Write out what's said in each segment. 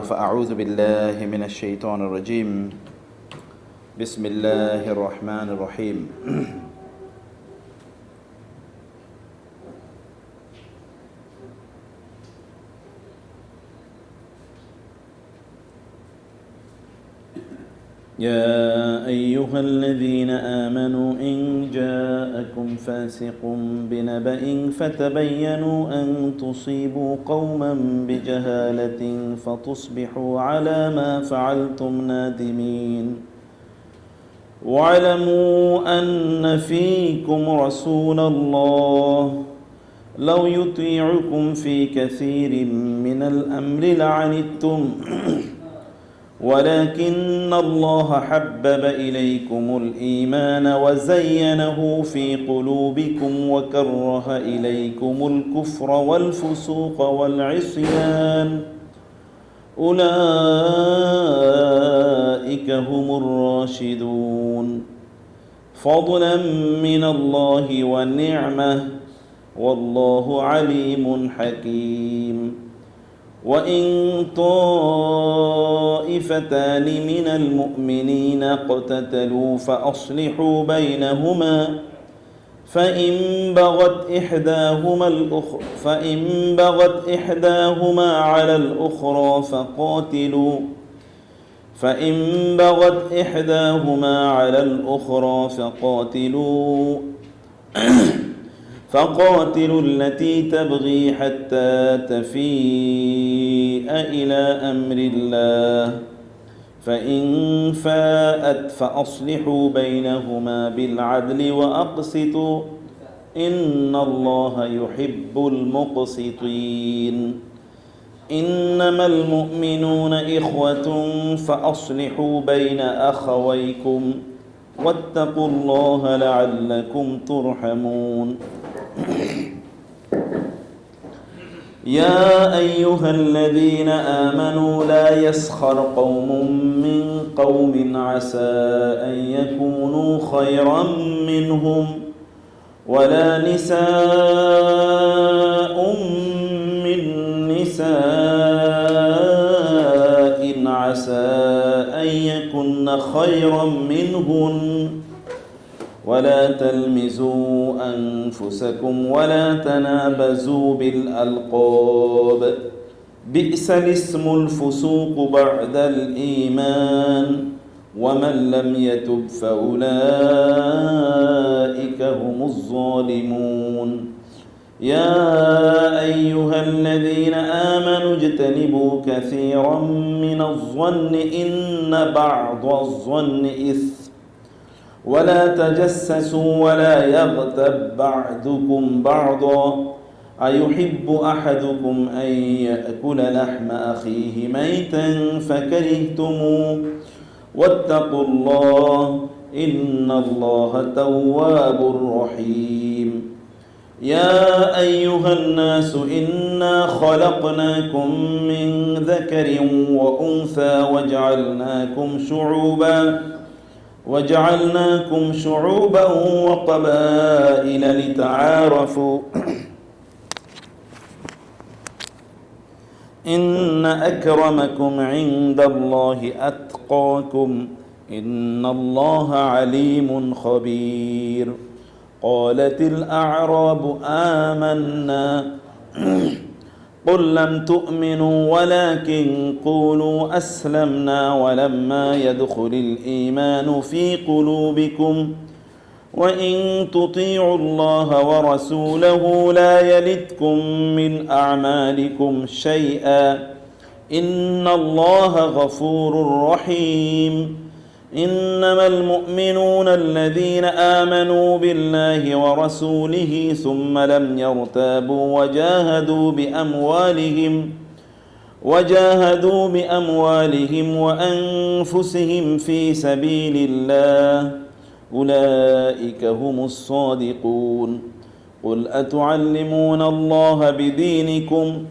فأعوذ بالله من الشيطان الرجيم. بسم الله الرحمن الرحيم. يا أيها الذين آمنوا إن جاءكم فاسق بنبأ فتبينوا أن تصيبوا قوما بجهالة فتصبحوا على ما فعلتم نادمين. واعلموا أن فيكم رسول الله لو يطيعكم في كثير من الأمر لعنتم ولكن الله حبب إليكم الإيمان وزينه في قلوبكم وكره إليكم الكفر والفسوق والعصيان أولئك هم الراشدون فضلا من الله ونعمة والله عليم حكيم. وإن طائفتان من المؤمنين اقتتلوا فأصلحوا بينهما فإن بغت إحداهما على الأخرى فقاتلوا التي تبغي حتى تفيء إلى أمر الله فإن فاءت فأصلحوا بينهما بالعدل وأقسطوا إن الله يحب المقسطين. إنما المؤمنون إخوة فأصلحوا بين أخويكم واتقوا الله لعلكم ترحمون. يا أيها الذين آمنوا لا يسخر قوم من قوم عسى أن يكونوا خيرا منهم ولا نساء من نساء عسى أن يكن خيرا منهن ولا تلمزوا أنفسكم ولا تنابزوا بالألقاب بئس الاسم الفسوق بعد الإيمان ومن لم يتب فأولئك هم الظالمون. يا أيها الذين آمنوا اجتنبوا كثيرا من الظن إن بعض الظن إثم ولا تجسسوا ولا يغتب بعضكم بعضا أيحب أحدكم أن يأكل لحم أخيه ميتا فكرهتموه واتقوا الله إن الله تواب رحيم. يا أيها الناس إنا خلقناكم من ذكر وأنثى وجعلناكم شعوبا وقبائل لتعارفوا إن أكرمكم عند الله أتقاكم إن الله عليم خبير. قالت الأعراب آمنا قل لم تؤمنوا ولكن قولوا أسلمنا ولما يدخل الإيمان في قلوبكم وإن تطيعوا الله ورسوله لا يلتكم من أعمالكم شيئا إن الله غفور رحيم. إنما المؤمنون الذين آمنوا بالله ورسوله ثم لم يرتابوا وجاهدوا بأموالهم وأنفسهم في سبيل الله أولئك هم الصادقون. قل أتعلمون الله بدينكم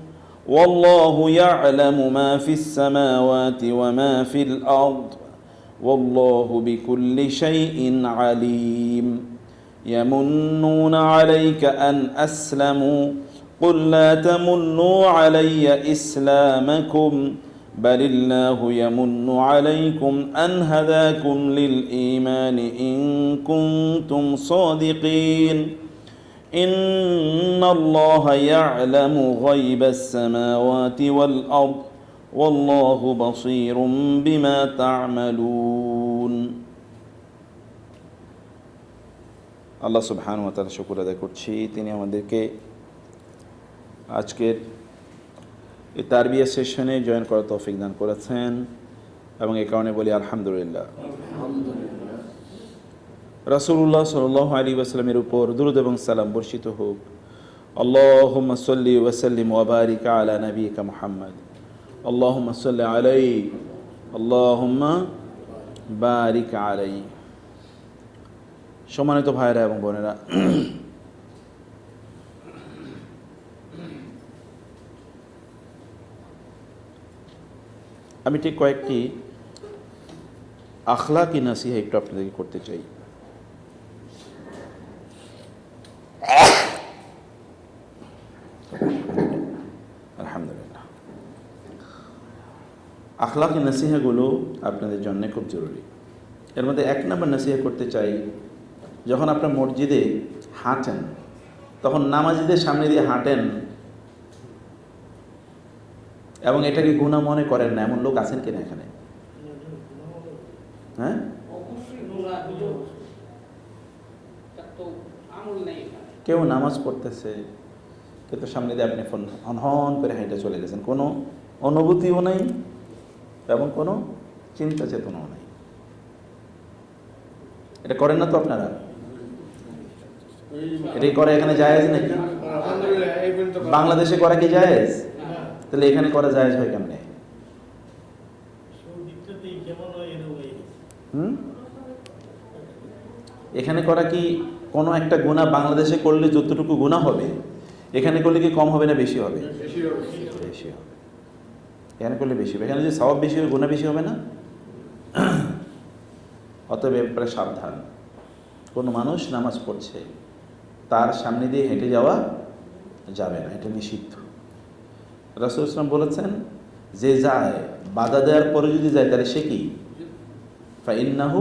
والله يعلم ما في السماوات وما في الأرض والله بكل شيء عليم. يمنون عليك أن أسلموا قل لا تمنوا علي إسلامكم بل الله يمن عليكم أن هداكم للإيمان إن كنتم صادقين إن الله يعلم غيب السماوات والأرض والله بصير بما تعملون আল্লাহ সুবহানাহু ওয়া তাআলা শুকর আদায় করছি, তিনি আমাদেরকে আজকের এই তারবিয়া সেশনে জয়েন করার তৌফিক দান করেছেন এবং এই কারণে বলি আলহামদুলিল্লাহ। রাসূলুল্লাহ সাল্লাল্লাহু আলাইহি ওয়াসাল্লামের উপর দুরূদ এবং সালাম বর্ষিত হোক। আল্লাহুম্মা সাল্লি ওয়া সাল্লিম ওয়া বারিক আলা নাবিয়িকা মুহাম্মদ। আল্লাহুম্মা সাল্লি আলাইহি আল্লাহুম্মা বারিক আলাইহি। সম্মানিত ভাইরা এবং বোনেরা, আমি ঠিক কয়েকটি আখলাকি নাসিহা একটু আপনাদেরকে করতে চাই। আলহামদুলিল্লাহ, আখলাকি নাসিহাগুলো আপনাদের জন্য খুব জরুরি। এর মধ্যে এক নম্বর নাসিহা করতে চাই, যখন আপনার মসজিদে হাঁটেন তখন নামাজিদের সামনে দিয়ে হাঁটেন এবং এটাকে গুনাহ মনে করেন না, এমন লোক আছেন কিনা এখানে? হ্যাঁ, কেউ নামাজ পড়তেছে কিন্তু সামনে দিয়ে আপনি ফোন হন করে হেঁটে চলে গেছেন, কোনো অনুভূতিও নেই এবং কোনো চিন্তা চেতনাও নেই। এটা করেন না তো আপনারা? এটাই করে এখানে জায়েজ নাকি? বাংলাদেশে করা কি জায়েজ? তাহলে এখানে করা জায়েজ হয় কেমনে? এখানে করা কি কোনো একটা গুনাহ বাংলাদেশে করলে যতটুকু গুনাহ হবে এখানে করলে কি কম হবে না বেশি হবে? বেশি হবে। এখানে করলে বেশি হবে। এখানে যদি সওয়াব বেশি হবে গুনাহ বেশি হবে না? অতএব ব্যাপারে সাবধান। কোনো মানুষ নামাজ পড়ছে তার সামনে দিয়ে হেঁটে যাওয়া যাবে না, এটা নিষিদ্ধ। রাসূল সাল্লাল্লাহু আলাইহি ওয়াসাল্লাম বলেছেন, যে যায় বাধা দেওয়ার পরে যদি যায় তাহলে সে কি? ফাইন্নাহু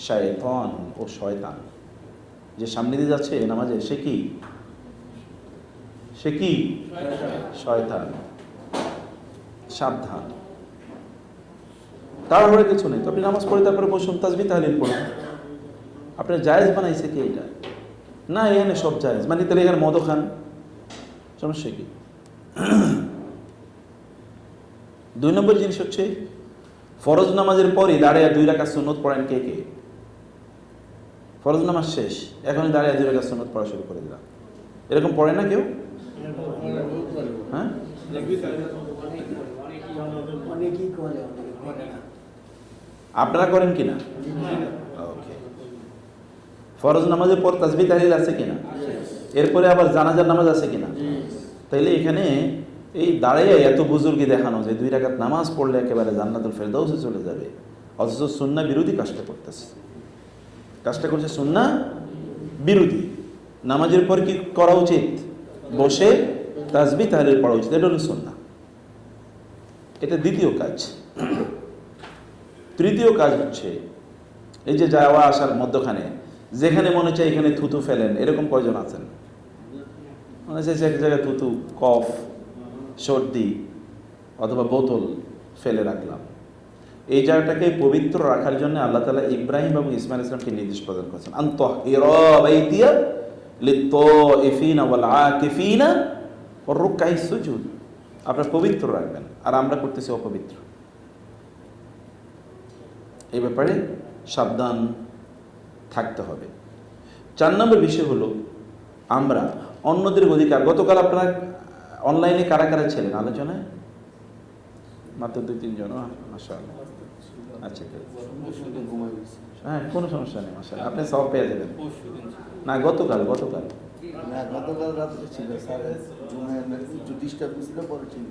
শায়তান, ও শয়তান। যে সামনে দিয়ে যাচ্ছে নামাজে সে কি? সে কি? শয়তান। সাবধান। তারপরে কিছু নেই, তো আপনি নামাজ পড়ে তারপরে বসুন, তাসবিহ তাহলিল পড়ুন। আপনার জায়েজ বানাইছে কি এটা? না, এখানে সব জায়েজ, মানে তাহলে এখানে মদও খান, সমস্যা কি? 2 নম্বর জিনিস হচ্ছে, ফরজ নামাজের পরই দাঁড়িয়ে 2 রাকাত সুন্নত পড়েন কে কে? ফরজ নামাজ শেষ, এখনই দাঁড়িয়ে 2 রাকাত সুন্নত পড়া শুরু করে দিলাম, এরকম পড়ে না কেউ? হ্যাঁ, আপনারা করেন কিনা? ওকে। ফরজ নামাজের পর তাসবিহ তাহলিল আছে কিনা? এরপরে আবার জানাজার নামাজ আছে কিনা? তাইলে এখানে এই দাঁড়িয়ে এত বুজুর্গি দেখানো যে 2 রাকাত নামাজ পড়লে একেবারে জান্নাতুল ফেরদাউসে চলে যাবে, অথচ সুন্নাহ বিরোধী কাজটা করতেছে। কাজটা করছে সুন্নাহ বিরোধী। নামাজের পর কি করা উচিত? বসে তাসবিহ তাহলিল পড়া উচিত, এটা হলো সুন্নাহ। এটা দ্বিতীয় কাজ। তৃতীয় কাজ হচ্ছে, এই যে যাওয়া আসার মধ্যখানে যেখানে মনে চায় এখানে থুতু ফেলেন, এরকম কয়জন আছেন? মনে চাইছে এক জায়গায় থুতু, কফ, সর্দি অথবা বোতল ফেলে রাখলাম। এই জায়গাটাকে পবিত্র রাখার জন্য আল্লাহ তাআলা ইব্রাহিম এবং ইসমাইল ইসলামকে নির্দেশ প্রদান করেছেন, আনতাহিরা বাইতিয়া লিত-তাইফিনা ওয়াল আকিফিনা ওয়ার রুকআইস সুজুদ। আপনারা পবিত্র রাখবেন, আর আমরা করতেছি অপবিত্র। এই ব্যাপারে সাবধান থাকতে হবে। 4 নম্বর বিষয় হলো, আমরা অন্যদের অধিকার। গতকাল আপনারা অনলাইনে কারা কারা ছিলেন আলোচনায়? মাত্র 2-3 জন। মাশাআল্লাহ। আচ্ছা, হ্যাঁ, কোনো সমস্যা নেই, মাশাআল্লাহ, আপনি সব পেয়ে যাবেন। না, গতকাল রাতে ছিল স্যার, ডিস্টার্ব ছিল, পরে ছিল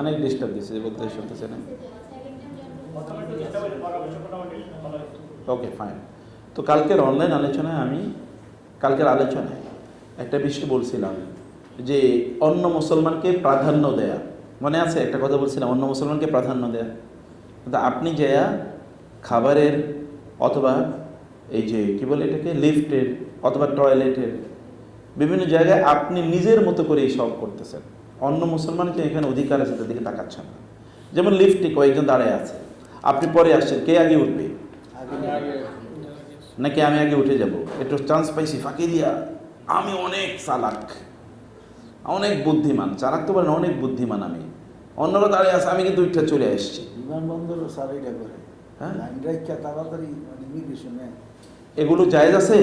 অনেক ডিস্টার্ব দিচ্ছে, বলতে শুনতেছে না। ওকে, ফাইন। তো কালকের অনলাইন আলোচনায় কালকের আলোচনায় একটা বিষয় বলছিলাম যে অন্য মুসলমানকে প্রাধান্য দেয়া, মনে আছে একটা কথা বলছিলাম, অন্য মুসলমানকে প্রাধান্য দেয়া। কিন্তু আপনি যায়া খাবারের অথবা এই যে কি বলে এটাকে লিফটের অথবা টয়লেটের বিভিন্ন জায়গায় আপনি নিজের মতো করে সব করতেছেন, অন্য মুসলমানকে এখানে অধিকার আছে তার দিকে তাকাচ্ছেন না। যেমন লিফটে কয়েকজন দাঁড়ায় আছে, আপনি পরে আসছেন, কে আগে উঠবে? নাকি আমি আগে উঠে যাব, একটু চান্স পাইছি ফাঁকি দিয়া, আমি অনেক চালাক, অনেক বুদ্ধিমান, চালাক তো বলেন, অনেক বুদ্ধিমান আমি, অন্যরা দাঁড়িয়ে আছে, আমি কিন্তু উঠে চলে আসছি। বিমানবন্দরও সারাইটা করে, হ্যাঁ, লাইন রাখা তাড়াতাড়ি মানে ইমিগ্রেশনে। এগুলো জায়েজ আছে?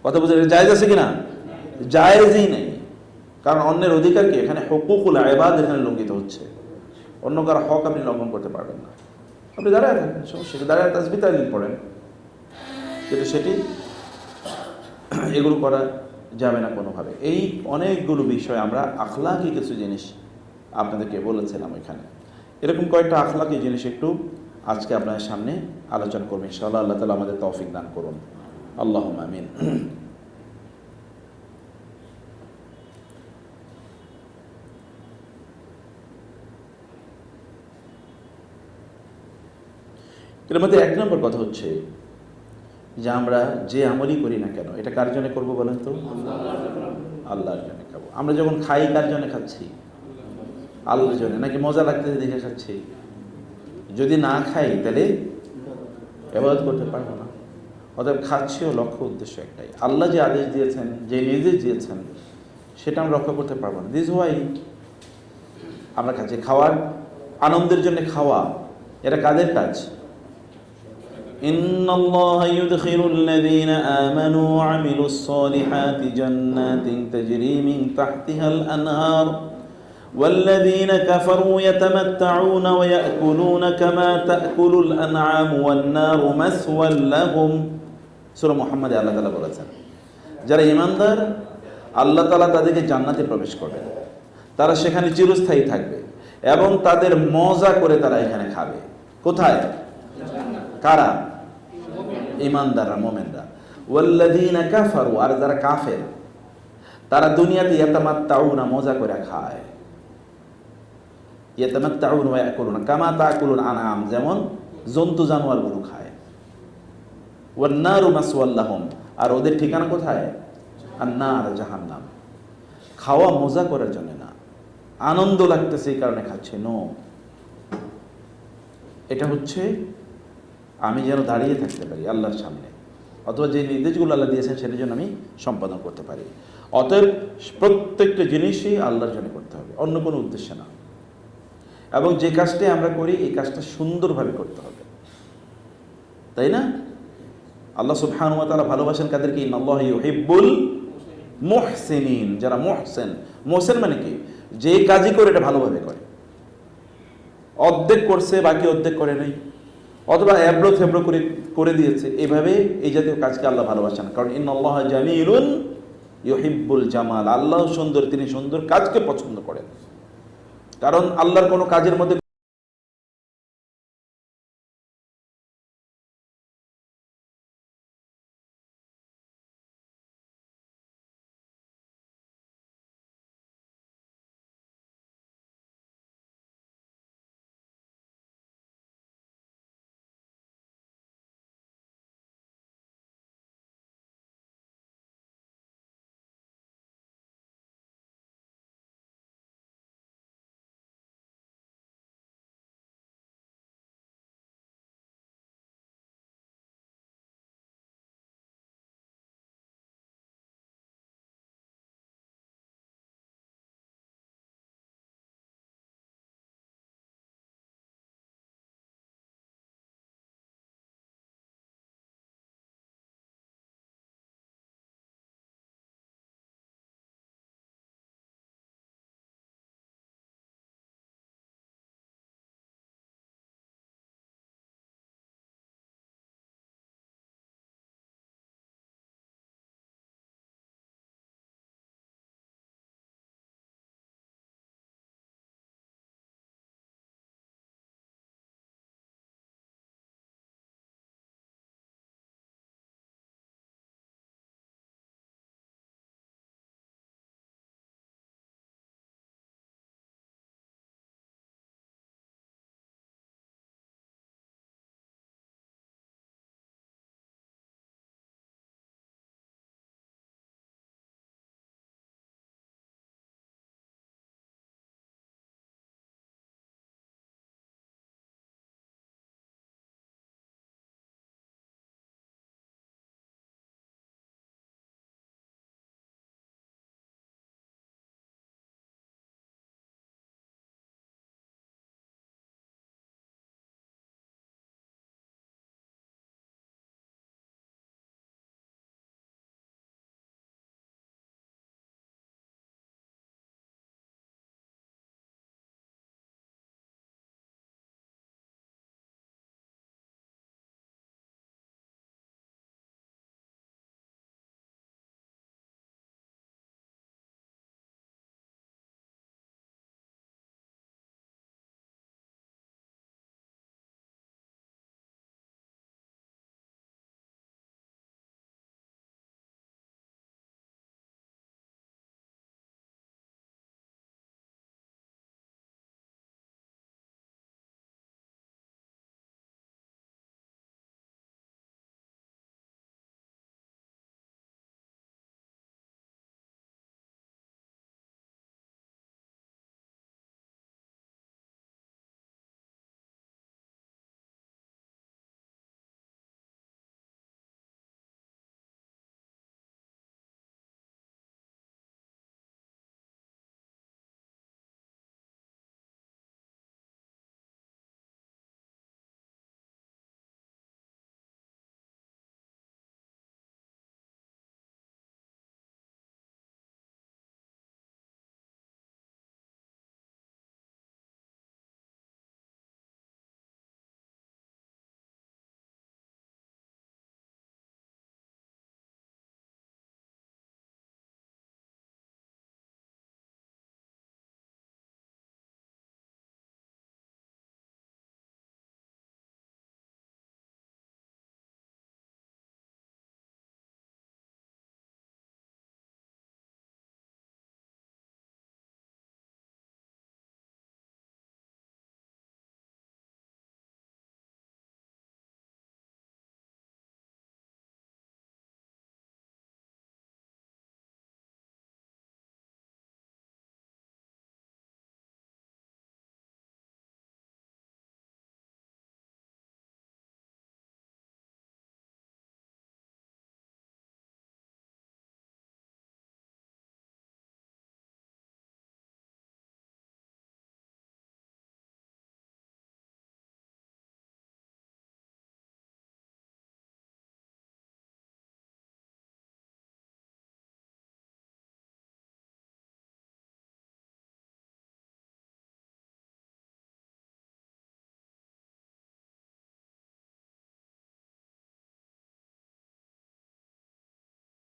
কথা বুঝে জায়েজ আছে কিনা? জায়েজই নেই, কারণ অন্যের অধিকার কি এখানে হুকুকুল ইবাদ এখানে লঙ্ঘিত হচ্ছে। অন্য কারো হক আপনি লঙ্ঘন করতে পারবেন না। আপনি দাঁড়ায় থাকেন, সমস্যা দাঁড়ায় তাসবিহ তাহলিল পড়েন, কিন্তু সেটি এগুলো করা যাবে না কোনোভাবে। এই অনেকগুলো বিষয় আমরা আখলাকি কিছু জিনিস আপনাদেরকে বলেছিলাম এখানে। এরকম কয়েকটা আখলাকি জিনিস একটু আজকে আপনাদের সামনে আলোচনা করবো ইনশাআল্লাহ। আল্লাহ তাআলা আমাদের তৌফিক দান করুন, আল্লাহুম্মা আমিন। এর মধ্যে এক নম্বর কথা হচ্ছে যে আমরা যে আমলই করি না কেন এটা কার জন্য করবো বলেন তো? আল্লাহর জন্য খাবো। আমরা যখন খাই কার জন্য খাচ্ছি? আল্লাহর জন্য। নাকি মজা লাগতেছে দেখে খাচ্ছি? যদি না খাই তাহলে ইবাদত করতে পারবো না। অতএব খাচ্ছিও লক্ষ্য উদ্দেশ্য একটাই, আল্লাহ যে আদেশ দিয়েছেন, যে নির্দেশ দিয়েছেন সেটা আমরা রক্ষা করতে পারবো না। দিস ওয়াই আমরা খাচ্ছি। খাওয়ার আনন্দের জন্য খাওয়া, এটা কাদের কাজ? إن الله يدخل الذين آمنوا وعملوا الصالحات جنات تجري من تحتها الأنهار والذين كفروا يتمتعون ويأكلون كما تأكل الأنعام والنار مثوى لهم। সূরা মুহাম্মদে আল্লাহ তাআলা বলেছেন, যারা ঈমানদার আল্লাহ তাআলা তাদেরকে জান্নাতে প্রবেশ করবেন, তারা সেখানে চিরস্থায়ী থাকবে এবং তাদের মজা করে তারা এখানে খাবে। কোথায়? কারা? ঈমানদাররা, মুমিনরা। ওয়াল্লাযীনা কাফারু, আর যারা কাফের তারা দুনিয়াতে ইয়াতামাত্তাউনা, মজা করে খায়। ইয়াতামাত্তাউনা ওয়া ইয়াকুলুনা কামা তাকুলুল আনআম, যেমন জন্তু জানোয়ারগুলো খায়। ওয়ান নারু মাসওয়াল লাহুম, আর ওদের ঠিকানা কোথায়? আন-নার, জাহান্নাম। খাওয়া মজা করার জন্য না, আনন্দ লাগতেছে এই কারণে খাচ্ছে, নো। এটা হচ্ছে আমি যেন দাঁড়িয়ে থাকতে পারি আল্লাহর সামনে, অথবা যে নির্দেশগুলো আল্লাহ দিয়েছেন সেটার জন্য আমি সম্পাদন করতে পারি। অতএব প্রত্যেকটা জিনিসই আল্লাহর জন্য করতে হবে, অন্য কোনো উদ্দেশ্যে না। এবং যে কাজটাই আমরা করি এই কাজটা সুন্দরভাবে করতে হবে, তাই না? আল্লাহ সুবহানাহু ওয়া তাআলা ভালোবাসেন কাদেরকে? ইন্নাল্লাহা ইউহিব্বুল মুহসিনিন, যারা মুহসিন। মুহসিন মানে কি? যে কাজই করে এটা ভালোভাবে করে, অর্ধেক করছে বাকি অর্ধেক করে নাই, অথবা এবড়ো থেবড়ো করে দিয়েছে, এভাবে এই জাতীয় কাজকে আল্লাহ ভালোবাসেন। কারণ ইন্নাল্লাহা জামিলুন ইউহিব্বুল জামাল, আল্লাহ সুন্দর, তিনি সুন্দর কাজকে পছন্দ করেন। কারণ আল্লাহর কোনো কাজের মধ্যে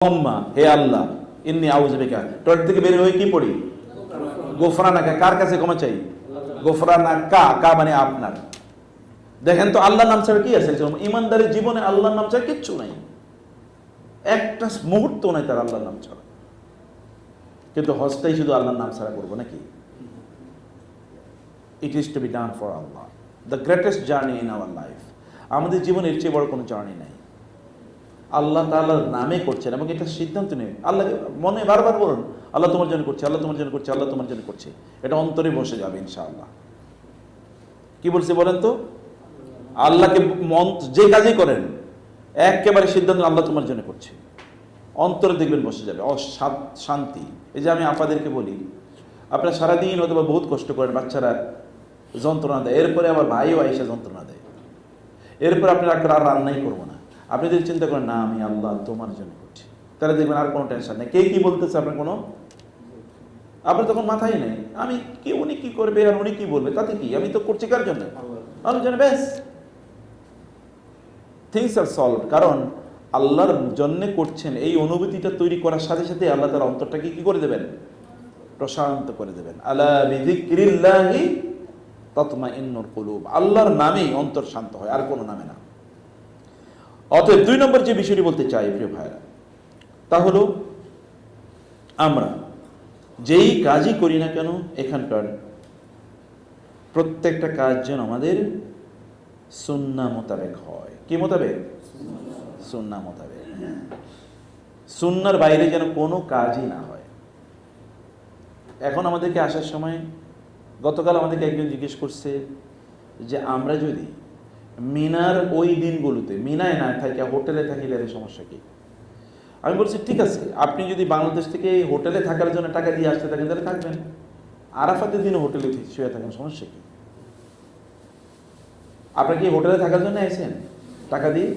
আল্লাহুম্মা, হে আল্লাহ, ইন্নী আউযু বিকা, টয়লেট থেকে বের হয়ে কি পড়ি? গোফরানাকা, কার কাছে ক্ষমা চাই? গোফরানাকা, কা মানে আপনার। দেখেন তো আল্লাহর নাম ছাড়া কি আছে? ইমানদারের জীবনে আল্লাহর নাম ছাড়া কিচ্ছু নাই, একটা মুহূর্ত নাই তার আল্লাহর নাম ছাড়া। কিন্তু হজটাই শুধু আল্লাহর নাম ছাড়া করবো নাকি? It is to be done for Allah, the greatest journey in our life. আমাদের জীবনে এর চেয়ে বড় কোনো জার্নি নাই। আল্লাহ তাআলার নামে করছেন এবং এটা সিদ্ধান্ত নেই। আল্লাহকে মনে বারবার বলুন, আল্লাহ তোমার জন্য করছে, আল্লাহ তোমার জন্য করছে, আল্লাহ তোমার জন্য করছে। এটা অন্তরে বসে যাবে ইনশাআল্লাহ। কি বলছে বলেন তো? আল্লাহকে মন যে কাজই করেন একেবারে সিদ্ধান্ত আল্লাহ তোমার জন্য করছে, অন্তরে দেখবেন বসে যাবে শান্তি। এই যে আমি আপনাদেরকে বলি, আপনারা সারাদিন হয়তো বা বহুত কষ্ট করেন, বাচ্চারা যন্ত্রণা দেয়, এরপরে আবার ভাইও আইসা যন্ত্রণা দেয়, এরপর আপনারা আর রান্নাই করবো না। আপনি যদি চিন্তা করেন না আমি আল্লাহ তোমার জন্য করছি, তাহলে দেখবেন আর কোনো টেনশন নেই। কে কি বলতেছে আপনার কোনো, আপনার তখন মাথায় নেই। আমি কি, উনি কি করবে আর উনি কি বলবে তাতে কি, আমি তো করছি কার জন্য? আল্লাহর জন্য, ব্যাস। Things are solve. কারণ আল্লাহর জন্য করছেন এই অনুভূতিটা তৈরি করার সাথে সাথে আল্লাহ তার অন্তরটাকে কি করে দেবেন? প্রশান্ত করে দেবেন। আলা বিযিকরিল্লাহি তাতমাইন্নুল কুলুব, আল্লাহর নামেই অন্তর শান্ত হয়, আর কোনো নামে না। অতএব 2 নম্বর যে বিষয়টি বলতে চাই প্রিয় ভাইরা, তা হলো আমরা যেই কাজই করি না কেন এখানকার প্রত্যেকটা কাজ যেন আমাদের সুন্নাহ মোতাবেক হয়। কি মোতাবেক? সুন্নাহ মোতাবেক। সুন্নাহর বাইরে যেন কোনো কাজই না হয়। এখন আমাদেরকে আসার সময় গতকাল আমাদেরকে একজন জিজ্ঞেস করছে যে আমরা যদি মিনার ওই দিনগুলোতে মিনায় না থাকি, হোটেলে থাকি, এর সমস্যা কি? আমি বলছি ঠিক আছে, আপনি যদি বাংলাদেশ থেকে হোটেলে থাকার জন্য টাকা দিয়ে আসতে থাকেন তাহলে থাকবেন, আরাফাতের দিনে হোটেলে শুয়ে থাকেন, সমস্যা কি? আপনারা কি হোটেলে থাকার জন্য এসেছেন টাকা দিয়ে,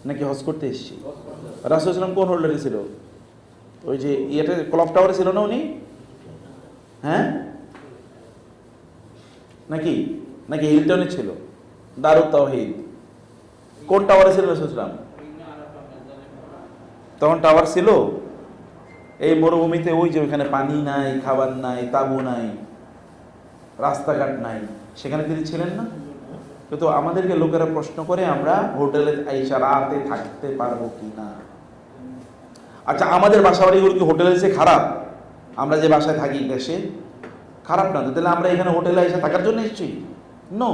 নাকি হজ করতে এসেছি? রাসূল সাল্লাল্লাহু আলাইহি ওয়াসাল্লাম কোন হোটেলে ছিল? ওই যে ইয়েতে ক্লক টাওয়ারে ছিল না উনি? হ্যাঁ, নাকি নাকি হিলটনে ছিল? দারুত তাওহীদ কোন টাওয়ারে ছিল রাসূল সাল্লাল্লাহু আলাইহি ওয়াসাল্লাম? তখন টাওয়ার ছিল এই মরুভূমিতে, ওই যে ওইখানে পানি নাই, খাবার নাই, তাবু নাই, রাস্তাঘাট নাই, সেখানে তিনি ছিলেন না? কিন্তু আমাদেরকে লোকেরা প্রশ্ন করে আমরা হোটেলে আইসা রাতে থাকতে পারবো কি না। আচ্ছা, আমাদের বাসা বাড়িগুলো কি হোটেলে এসে খারাপ? আমরা যে বাসায় থাকি দেশে খারাপ না তো, তাহলে আমরা এখানে হোটেলে এসে থাকার জন্য এসেছি? No,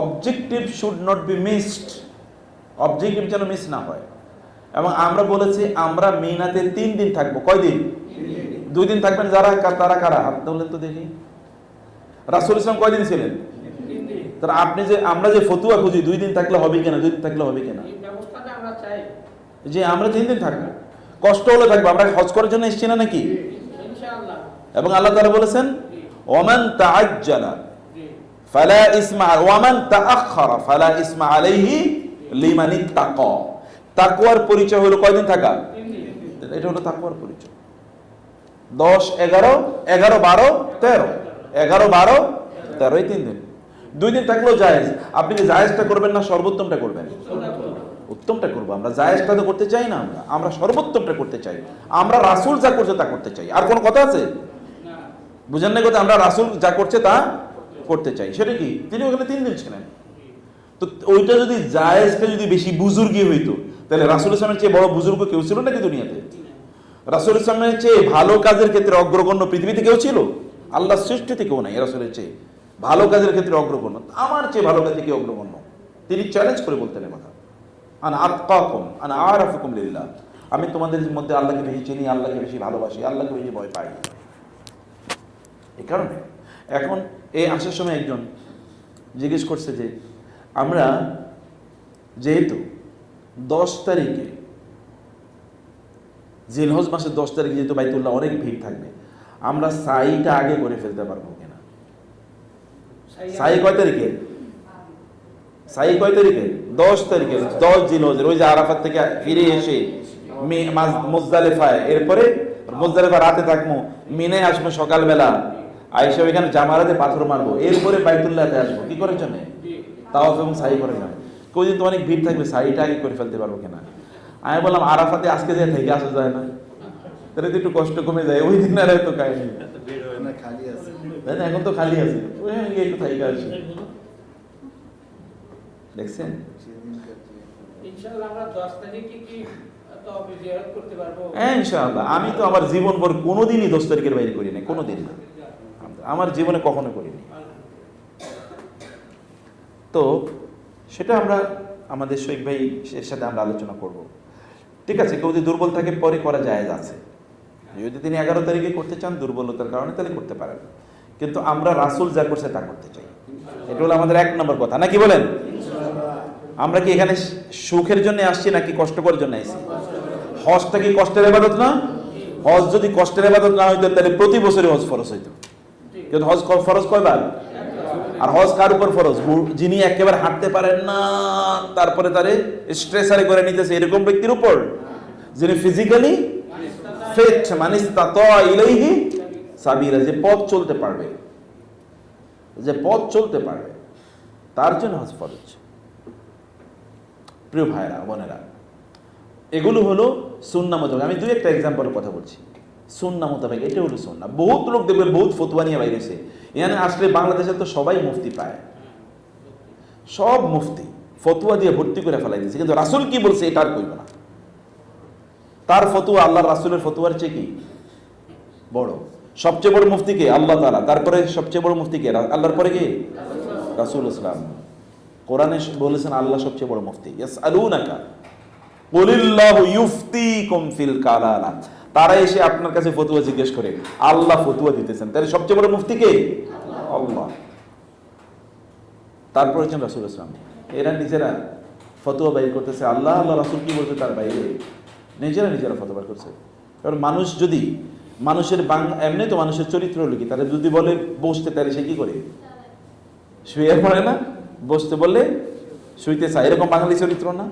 objective should not be missed, objective যেন মিস না হয়। এবং আমরা বলেছি আমরা মিনাতে 3 দিন থাকবো। কয়দিন? 2 দিন থাকবেন। যারা তারা কারা হাত বলেন তো দেখি। রাসূল ইসলাম কয়দিন ছিলেন? তারা আপনি যে আমরা যে ফতুয়া খুঁজি 2 দিন থাকলে হবে কিনা, 2 দিন থাকলে হবে কিনা, যে আমরা 3 দিন থাকবো, কষ্ট হলে থাকবো, আমরা হজ করার জন্য এসেছি না নাকি? এবং আল্লাহ তাআলা বলেছেন ওয়ামান তাআজ্জালা ফালা ইসমা ওয়ামান তাআখারা ফালা ইসমা আলাইহি লিমান ইত্তাকা। তাকওয়ার পরিচয় হলো কয়দিন থাকা? 3 দিন। এটা হলো তাকওয়ার পরিচয়। 10, 11, 11, 12, 13, 11, 12, 13, এই 3 দিন। 2 দিন থাকলেও জায়েজ। আপনি কি জায়েজটা করবেন না সর্বোত্তমটা করবেন? উত্তমটা করবো। আমরা জায়েজটা তো করতে চাই না, আমরা সর্বোত্তমটা করতে চাই। আমরা রাসূল যা করছে তা করতে চাই। আর কোনো কথা আছে? বুঝেন না কথা? আমরা রাসূল যা করছে তা করতে চাই। সেটা কি? তিনি ওখানে 3 দিন ছিলেন। তো ওইটা যদি জায়েজটা যদি বেশি বুজুর্গি হইতো, তাহলে রাসূল ইসলামের চেয়ে বড় বুজুর্গ কেউ ছিল নাকি দুনিয়াতে? রাসূল ইসলামের চেয়ে ভালো কাজের ক্ষেত্রে অগ্রগণ্য পৃথিবীতে কেউ ছিল? আল্লাহ সৃষ্টিতে কেউ নাই রাসূলের চেয়ে ভালো কাজের ক্ষেত্রে অগ্রগণ্য। আমার চেয়ে ভালো কাজে কেউ অগ্রগণ্য? তিনি চ্যালেঞ্জ করে বলতেন কথা, আনা আতকাকুম আনা আরাফুকুম লিল্লাহ, আমি তোমাদের মধ্যে আল্লাহকে বেশি চিনি, আল্লাহকে বেশি ভালোবাসি, আল্লাহকে বেশি ভয় পাই। এই কারণে এখন এই আসার সময় একজন জিজ্ঞেস করছে যে আমরা যেহেতু 10 তারিখে জিলহজ মাসের 10 তারিখে যেহেতু বাইতুল্লাহ অনেক ভিড় থাকবে, আমরা সাইটা আগে করে ফেলতে পারবো কিনা? সাই কয় তারিখে? সাই কয় তারিখে? 10 তারিখে, 10 জিলহজের। ওই যে আরাফাত থেকে ফিরে এসে মুজদালিফায়, এরপরে মুজদালিফা রাতে থাকবো, মিনে আসবো সকালবেলা, আইসা ওইখানে জামারাতে পাথর মারবো, এরপরে বাইতুল্লাহতে আসবো। কি করার জন্য? তাওয়াফ এবং সাই করার জন্য। কোনদিন তো অনেক ভিড় থাকবে, সাইটা আগে করে ফেলতে পারবো কিনা? আমি বললাম আরাফাতে আজকে যে থেকে আসা যায় না, তাহলে তো একটু কষ্ট কমে যায়, ওই দিন আর এত কাহিনী, না খালি আছে। তাই না? এখন তো খালি আছে, ওই একটু থাইকা আসি। দেখছেন? সেদিনকার যে ইনশাআল্লাহ আমরা 10 তারিখে কি তওবা জিয়ারত করতে পারবো? হ্যাঁ ইনশাআল্লাহ। আমি তো আমার জীবন ভর কোনোদিনই 10 তারিখের বাইরে করি না, কোনোদিন না, আমার জীবনে কখনো করিনি। তো সেটা আমরা আমাদের শৈখ ভাই এর সাথে আমরা আলোচনা করব। ঠিক আছে, কেউ যদি দুর্বল থাকে পরে করা জায়েজ আছে। যদি তিনি 11 তারিখে করতে চান দুর্বলতার কারণে, তাহলে করতে পারেন, কিন্তু আমরা রাসূল যা করছে তা করতে চাই। এটা হলো আমাদের 1 নম্বর কথা, নাকি বলেন? আমরা কি এখানে সুখের জন্য আসছি নাকি কষ্ট করার জন্য আসছি? হজটা কি কষ্টের ইবাদত না? হজ যদি কষ্টের ইবাদত না হইতো তাহলে প্রতি বছরই হজ ফরজ হইতো। কিন্তু হজ ফরজ কয়বার? আর হজ কার উপর ফরজ? যিনি একেবারে হাঁটতে পারেন না, তারপরে তারে স্ট্রেচারে করে নিতেছে, এরকম ব্যক্তির উপর। যিনি ফিজিক্যালি ফিট, মানে ইসতাতা ইলাইহি সাবিলা, যে পথ চলতে পারবে, যে পথ চলতে পারবে, তার জন্য হজ ফরজ। প্রিয় ভাইরা বোনেরা, এগুলো হলো সুন্নাহ মোতাবেক। আমি দুই একটা এক্সাম্পলের কথা বলছি। সুন্নাহ মোতাবেক এটা হলো সুন্নাহ। বহুত লোক দেখবে বহুত ফতোয়া নিয়ে বাইরেছে। এখানে আসলে বাংলাদেশে তো সবাই মুফতি পায়, সব মুফতি ফতোয়া দিয়ে ভর্তি করে ফেলাই দিয়েছে, কিন্তু রাসূল কি বলছে এটা আর কইব না। তার ফতোয়া আল্লাহর রাসূলের ফতোয়ার চেয়ে কি বড়? সবচেয়ে বড় মুফতি কে? আল্লাহ তাআলা। তারপরে সবচেয়ে বড় মুফতি কে? আল্লাহর পরে কে? রাসূল ইসলাম। কোরআনে বলেছেন আল্লাহ সবচেয়ে বড় মুফতি। ইয়াসআলুনাকা কুলিল্লাহু ইউফতিকুম ফিল কালালা। তারা এসে আপনার কাছে ফতোয়া জিজ্ঞেস করে, আল্লাহ ফতোয়া দিতেছেন, তাহলে সবচেয়ে বড় মুফতি কে? আল্লাহ। তারপর হচ্ছেন রাসূল ইসলাম। এরা নিজেরা ফতোয়া বাইর করতেছে, আল্লাহ আল্লাহ রাসূল কি বলছে তার বাইরে নিজেরা ফতোয়া বাইর করছে। কারণ মানুষ যদি মানুষের এমনি তো মানুষের চরিত্র হলো কি, তারা যদি বলে বসতে, তাহলে সে কি করে? শুয়ে পড়ে না, বসতে বললে শুইতে চায়, এরকম বাঙালি চরিত্র না?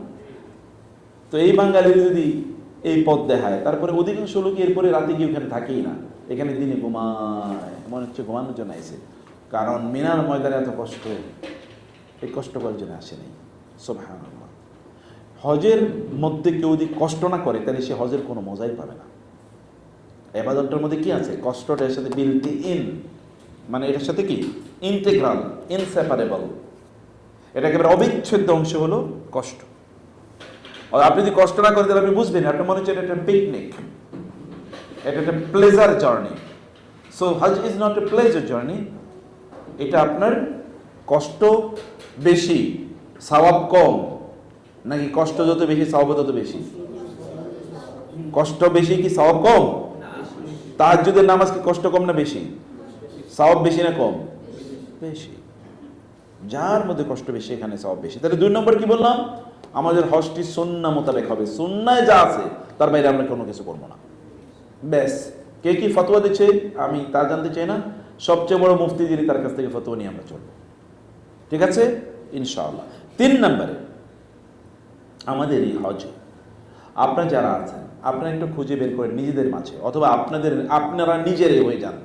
তো এই বাঙালির যদি এই পথ দেখায়, তারপরে অধিকাংশ লোক এরপরে রাতে গিয়ে ওখানে থাকেই না, এখানে দিনে ঘুমায়, মনে হচ্ছে ঘুমানোর জন্য আসে। কারণ মিনার ময়দানে এত কষ্ট, এই কষ্ট করার জন্য আসে নাই। সুবহানাল্লাহ। হজের মধ্যে কেউ যদি কষ্ট না করে, তাহলে সে হজের কোনো মজাই পাবে না। ইবাদতটার মধ্যে কি আছে? কষ্টটা এর সাথে বিল্ট ইন, মানে এটার সাথে কি ইন্টিগ্রাল, ইনসেপারেবল, এটা একেবারে অবিচ্ছেদ্য অংশ হলো কষ্ট। আপনি যদি কষ্ট না করেন তাহলে আপনি বুঝবেন, আপনার মনে হচ্ছে এটা একটা পিকনিক, এটা একটা pleasure journey. So hajj is not a pleasure journey, এটা আপনার কষ্ট বেশি সওয়াব কম, নাকি কষ্ট যত বেশি সওয়াব তত বেশি? কষ্ট বেশি কি সওয়াব কম? তাহাজ্জুদের নামাজ কি কষ্ট কম না বেশি? সওয়াব বেশি না কম? বেশি। যার মধ্যে কষ্ট বেশি এখানে সওয়াব বেশি। তাহলে 2 নম্বর কি বললাম? আমাদের হজটি সুন্নাহ মোতাবেক হবে, সুন্নায় যা আছে তার বাইরে আমরা কোনো কিছু করবো না। ব্যাস। কে কি ফতোয়া দিচ্ছে আমি তা জানতে চাই না, সবচেয়ে বড় মুফতি যিনি তার কাছ থেকে ফতোয়া নিয়ে আমরা চলবো। ঠিক আছে ইনশাআল্লাহ। 3 নম্বরে আমাদের এই হজ, আপনারা যারা আছেন আপনারা একটু খুঁজে বের করেন নিজেদের মাঝে, অথবা আপনারা নিজেরাই হয়ে যান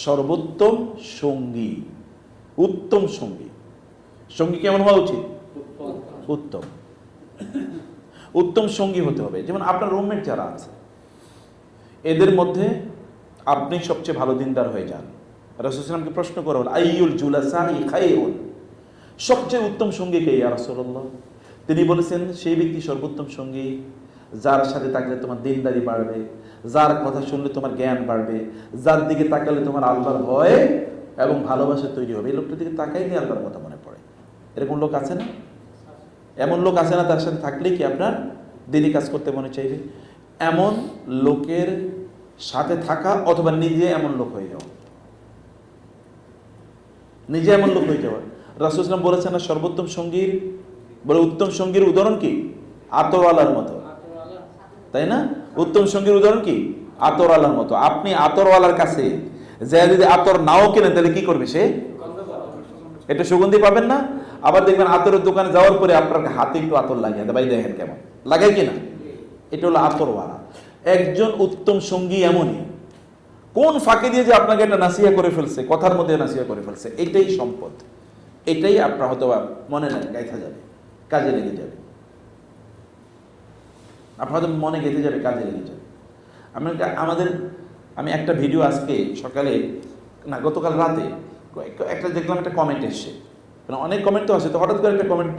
সর্বোত্তম সঙ্গী, উত্তম সঙ্গী। সঙ্গী কেমন হওয়া উচিত? উত্তম। উত্তম সঙ্গী হতে হবে। যেমন আপনার রুমমেট যারা আছে, এদের মধ্যে আপনি সবচেয়ে ভালো দিনদার হয়ে যান। রাসূল সাল্লাল্লাহু আলাইহি ওয়াসাল্লামকে প্রশ্ন করা হলো, আইয়ুল জুলাসাই খায়রুন, সবচেয়ে উত্তম সঙ্গী কে ইয়া রাসূলুল্লাহ? তিনি বলেছেন, সেই ব্যক্তি সর্বোত্তম সঙ্গী যার সাথে থাকলে তোমার দিনদারি বাড়বে, যার কথা শুনলে তোমার জ্ঞান বাড়বে, যার দিকে তাকালে তোমার আল্লাহর ভয় এবং ভালোবাসা তৈরি হবে। এই লোকটার দিকে তাকাইলে আল্লাহর কথা মনে পড়ে। এরকম লোক আছে না? এমন লোক আছে না তার সাথে থাকলেই কি আপনার দিনই কাজ করতে মনে চাইবে? এমন লোকের সাথে থাকা, অথবা নিজে এমন লোক হয়ে যাওয়া, নিজে এমন লোক হয়ে যাওয়া। রাসূল সাল্লাল্লাহু আলাইহি ওয়াসাল্লাম বলেছেন না সর্বোত্তম সঙ্গীর, বলে উত্তম সঙ্গীর উদাহরণ কি? আতরওয়ালার মতো, তাই না? উত্তম সঙ্গীর উদাহরণ কি? আতরওয়ালার মতো। আপনি আতরওয়ালার কাছে যে যদি আতর নাও কেনেন তাহলে কি করবে সে? এটা সুগন্ধি পাবেন না? আবার দেখবেন আতরের দোকানে যাওয়ার পরে আপনার হাতে একটু আতর লাগিয়ে দেয়, ভাই দেখেন কেমন লাগায় কিনা। এটা হলো আতরওয়ালা। একজন উত্তম সঙ্গী এমনই, কোন ফাঁকে দিয়ে যে আপনাকে একটা নাসিহা করে ফেলছে, কথার মধ্যে নাসিহা করে ফেলছে, এটাই সম্পদ। এটাই আপনার হয়তো মনে গাইথা যাবে, কাজে লেগে যাবে। আপনার হয়তো মনে গেঁথে যাবে, কাজে লেগে যাবে। আমি একটা ভিডিও আজকে সকালে না গতকাল রাতে একটা দেখলাম, একটা কমেন্ট এসছে, মানে অনেক কমেন্ট তো আছে, তো হঠাৎ করে একটা কমেন্ট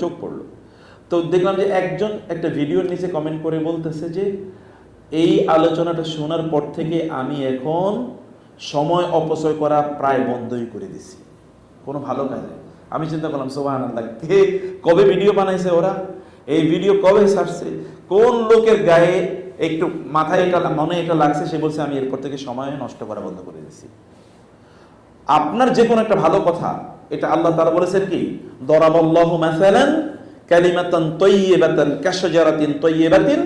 চোখ পড়লো। তো দেখলাম যে একজন একটা ভিডিওর নিচে কমেন্ট করে বলতেছে যে এই আলোচনাটা শোনার পর থেকে আমি এখন সময় অপচয় করা প্রায় বন্ধই করে দিছি কোনো ভালো কাজে। আমি চিন্তা করলাম সুবহানাল্লাহ, কে কবে ভিডিও বানাইছে ওরা, এই ভিডিও কবে ছাড়ছে, কোন লোকের গায়ে একটু মাথায় এটা মনে এটা লাগছে, সে বলছে আমি এরপর থেকে সময় নষ্ট করা বন্ধ করে দিছি। আপনার যে কোনো একটা ভালো কথা, এটা আল্লাহ তাআলা বলেছেন কি, দরাবাল্লাহু মাসালান কালিমাতান তাইয়্যিবাতান কাশজারাতিন তাইয়্যিবাতিন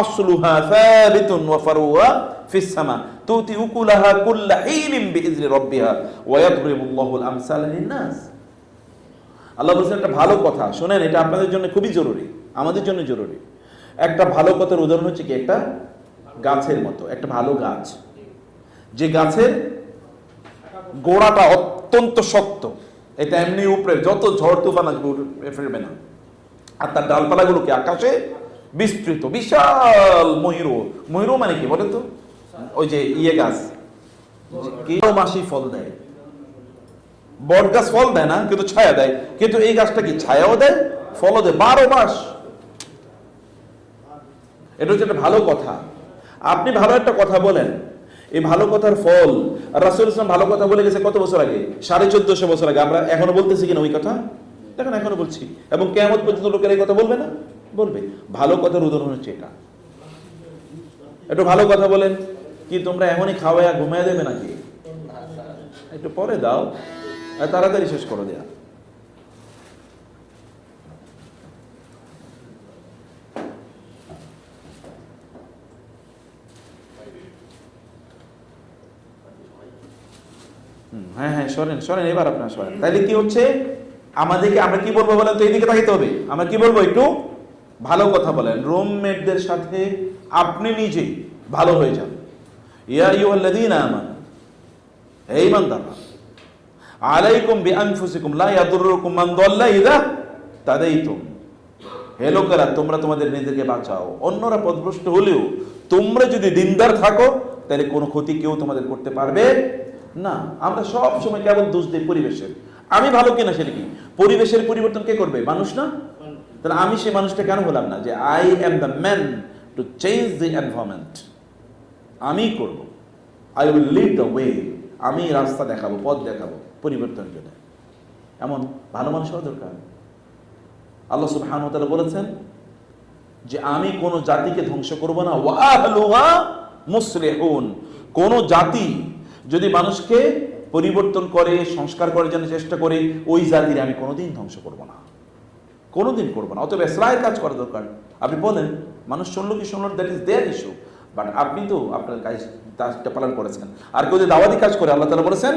আসলুহা সাবিতুন ওয়া ফারুহা ফিস সামা তুতি উকুলাহা কুল্লা হিনিন বিইজনি রাব্বিহা ওয়া ইয়াদরিবুল্লাহুল আমসালা লিন-নাস। আল্লাহ বলেছেন একটা ভালো কথা, শুনেন, এটা আপনাদের জন্য খুবই জরুরি, আমাদের জন্য জরুরি। একটা ভালো কথার উদাহরণ হচ্ছে কি, একটা গাছের মতো, একটা ভালো গাছ, যে গাছের গোড়াটা অত্যন্ত শক্ত, এটা এমনি উপরে যত ঝড় তুফান আসবে ফেলবে না, আর তার ডালপালাগুলোকে আকাশে বিস্তৃত, বিশাল ময়ূর মানে কি বলেন তো, ওই যে গাছ 12 মাসই ফল দেয়। বট গাছ ফল দেয় না, কিন্তু ছায়া দেয়, কিন্তু এই গাছটা কি ছায়াও দেয় ফলও দেয় 12 মাস। এটা হচ্ছে একটা ভালো কথা। আপনি ভালো একটা কথা বলেন, এই ভালো কথার ফল, রাসূল ইসলাম ভালো কথা বলে গেছে কত বছর আগে, 1450 বছর আগে। আমরা এখনো বলতেছি কিনা ওই কথা? দেখেন এখনো বলছি, এবং কিয়ামত পর্যন্ত লোকেরা এই কথা বলবে না, বলবে। ভালো কথার উদাহরণ হচ্ছে এটা। একটু ভালো কথা বলেন, কি তোমরা এখনই খাওয়াইয়া ঘুমাইয়া দেবে নাকি? একটু পরে দাও, তাড়াতাড়ি শেষ করো দেয়া। হ্যাঁ সরেন এবার আপনার সরেন। তাহলে কি হচ্ছে, আমাদেরকে আমরা কি বলবো বলেন তো, এইদিকে তাকাইতে হবে। আমরা কি বলবো, একটু ভালো কথা বলেন। রুমমেটদের সাথে আপনি নিজেই ভালো হয়ে যান। ইয়া আইয়ুহাল্লাযীনা আমানু, হে ঈমানদাররা, আলাইকুম বিআনফুসিকুম লা ইয়াদুররুকুম মান দাল্লা ইযা তাদাইতুম। হে লোকেরা, তোমরা তোমাদের নিজেকে বাঁচাও, অন্যরা পথভ্রষ্ট হলেও তোমরা যদি দিনদার থাকো তাহলে কোনো ক্ষতি কেউ তোমাদের করতে পারবে না। আমরা সব সময় কেবল দোষ দিই পরিবেশের। আমি ভালো কিনা সেটা কি, পরিবেশের পরিবর্তন কে করবে? মানুষ না? তাহলে আমি সেই মানুষটা কেন হলাম না, যে I am the man to change the environment, আমি করব, I will lead the way, আমি রাস্তা দেখাবো, পথ দেখাবো পরিবর্তনের জন্য। এমন ভালো মানুষ হওয়া দরকার। আল্লাহ সুবহানাহু ওয়া তাআলা বলেছেন যে আমি কোন জাতিকে ধ্বংস করব না, ওয়া আহলুহা মুসলিহুন। কোন জাতি যদি মানুষকে পরিবর্তন করে, সংস্কার করার জন্য চেষ্টা করে, ওই জাতির আমি কোনোদিন ধ্বংস করব না, কোনোদিন করবো না। অতএব ইসলাহের কাজ করা দরকার। আপনি বলেন, মানুষ শুনলো কি শুনলো, that is their issue, but আপনি তো আপনার কাজটা পালন করেছেন। আর কেউ যদি দাওয়াতি কাজ করে, আল্লাহ তাআলা বলেছেন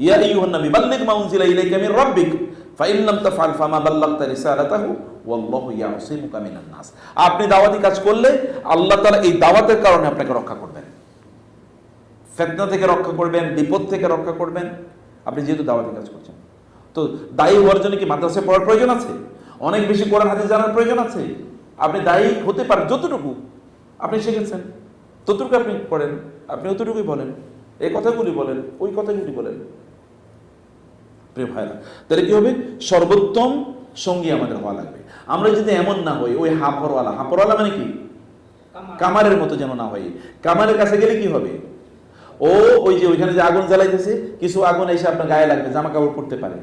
ইয়া আইয়ুহান নবী বাল্লিগ মা উনজিলা ইলাইকা মির রাব্বিক ফাইন লাম তাফআল ফামা বাল্লাগতা রিসালাতাহু ওয়াল্লাহু ইয়াসিমুকা মিনান নাস। আপনি দাওয়াতি কাজ করলে আল্লাহ তাআলা এই দাওয়াতের কারণে আপনাকে রক্ষা করবেন, ফিতনা থেকে রক্ষা করবেন, বিপদ থেকে রক্ষা করবেন, আপনি যেহেতু দাওয়াতি কাজ করছেন। তো দায়ী হওয়ার জন্য কি মাদ্রাসায় পড়ার প্রয়োজন আছে? অনেক বেশি কোরআন হাদিস জানার প্রয়োজন আছে? আপনি দায়ী হতে পারেন যতটুকু আপনি শিখেছেন, ততটুকু আপনি পড়েন, আপনি অতটুকুই বলেন, এই কথাগুলি বলেন, ওই কথাগুলি বলেন। প্রিয় ভাইরা, তাহলে কি হবে, সর্বোত্তম সঙ্গী আমাদের হওয়া লাগবে। আমরা যদি এমন না হই, ওই হাঁপড়ওয়ালা মানে কি, কামারের মতো যেন না হয়। কামারের কাছে গেলে কি হবে, ওই যে ওইখানে যে আগুন জ্বালাইতেছে, কিছু আগুন এসে আপনার গায়ে লাগবে, জামা কাপড় পরতে পারে।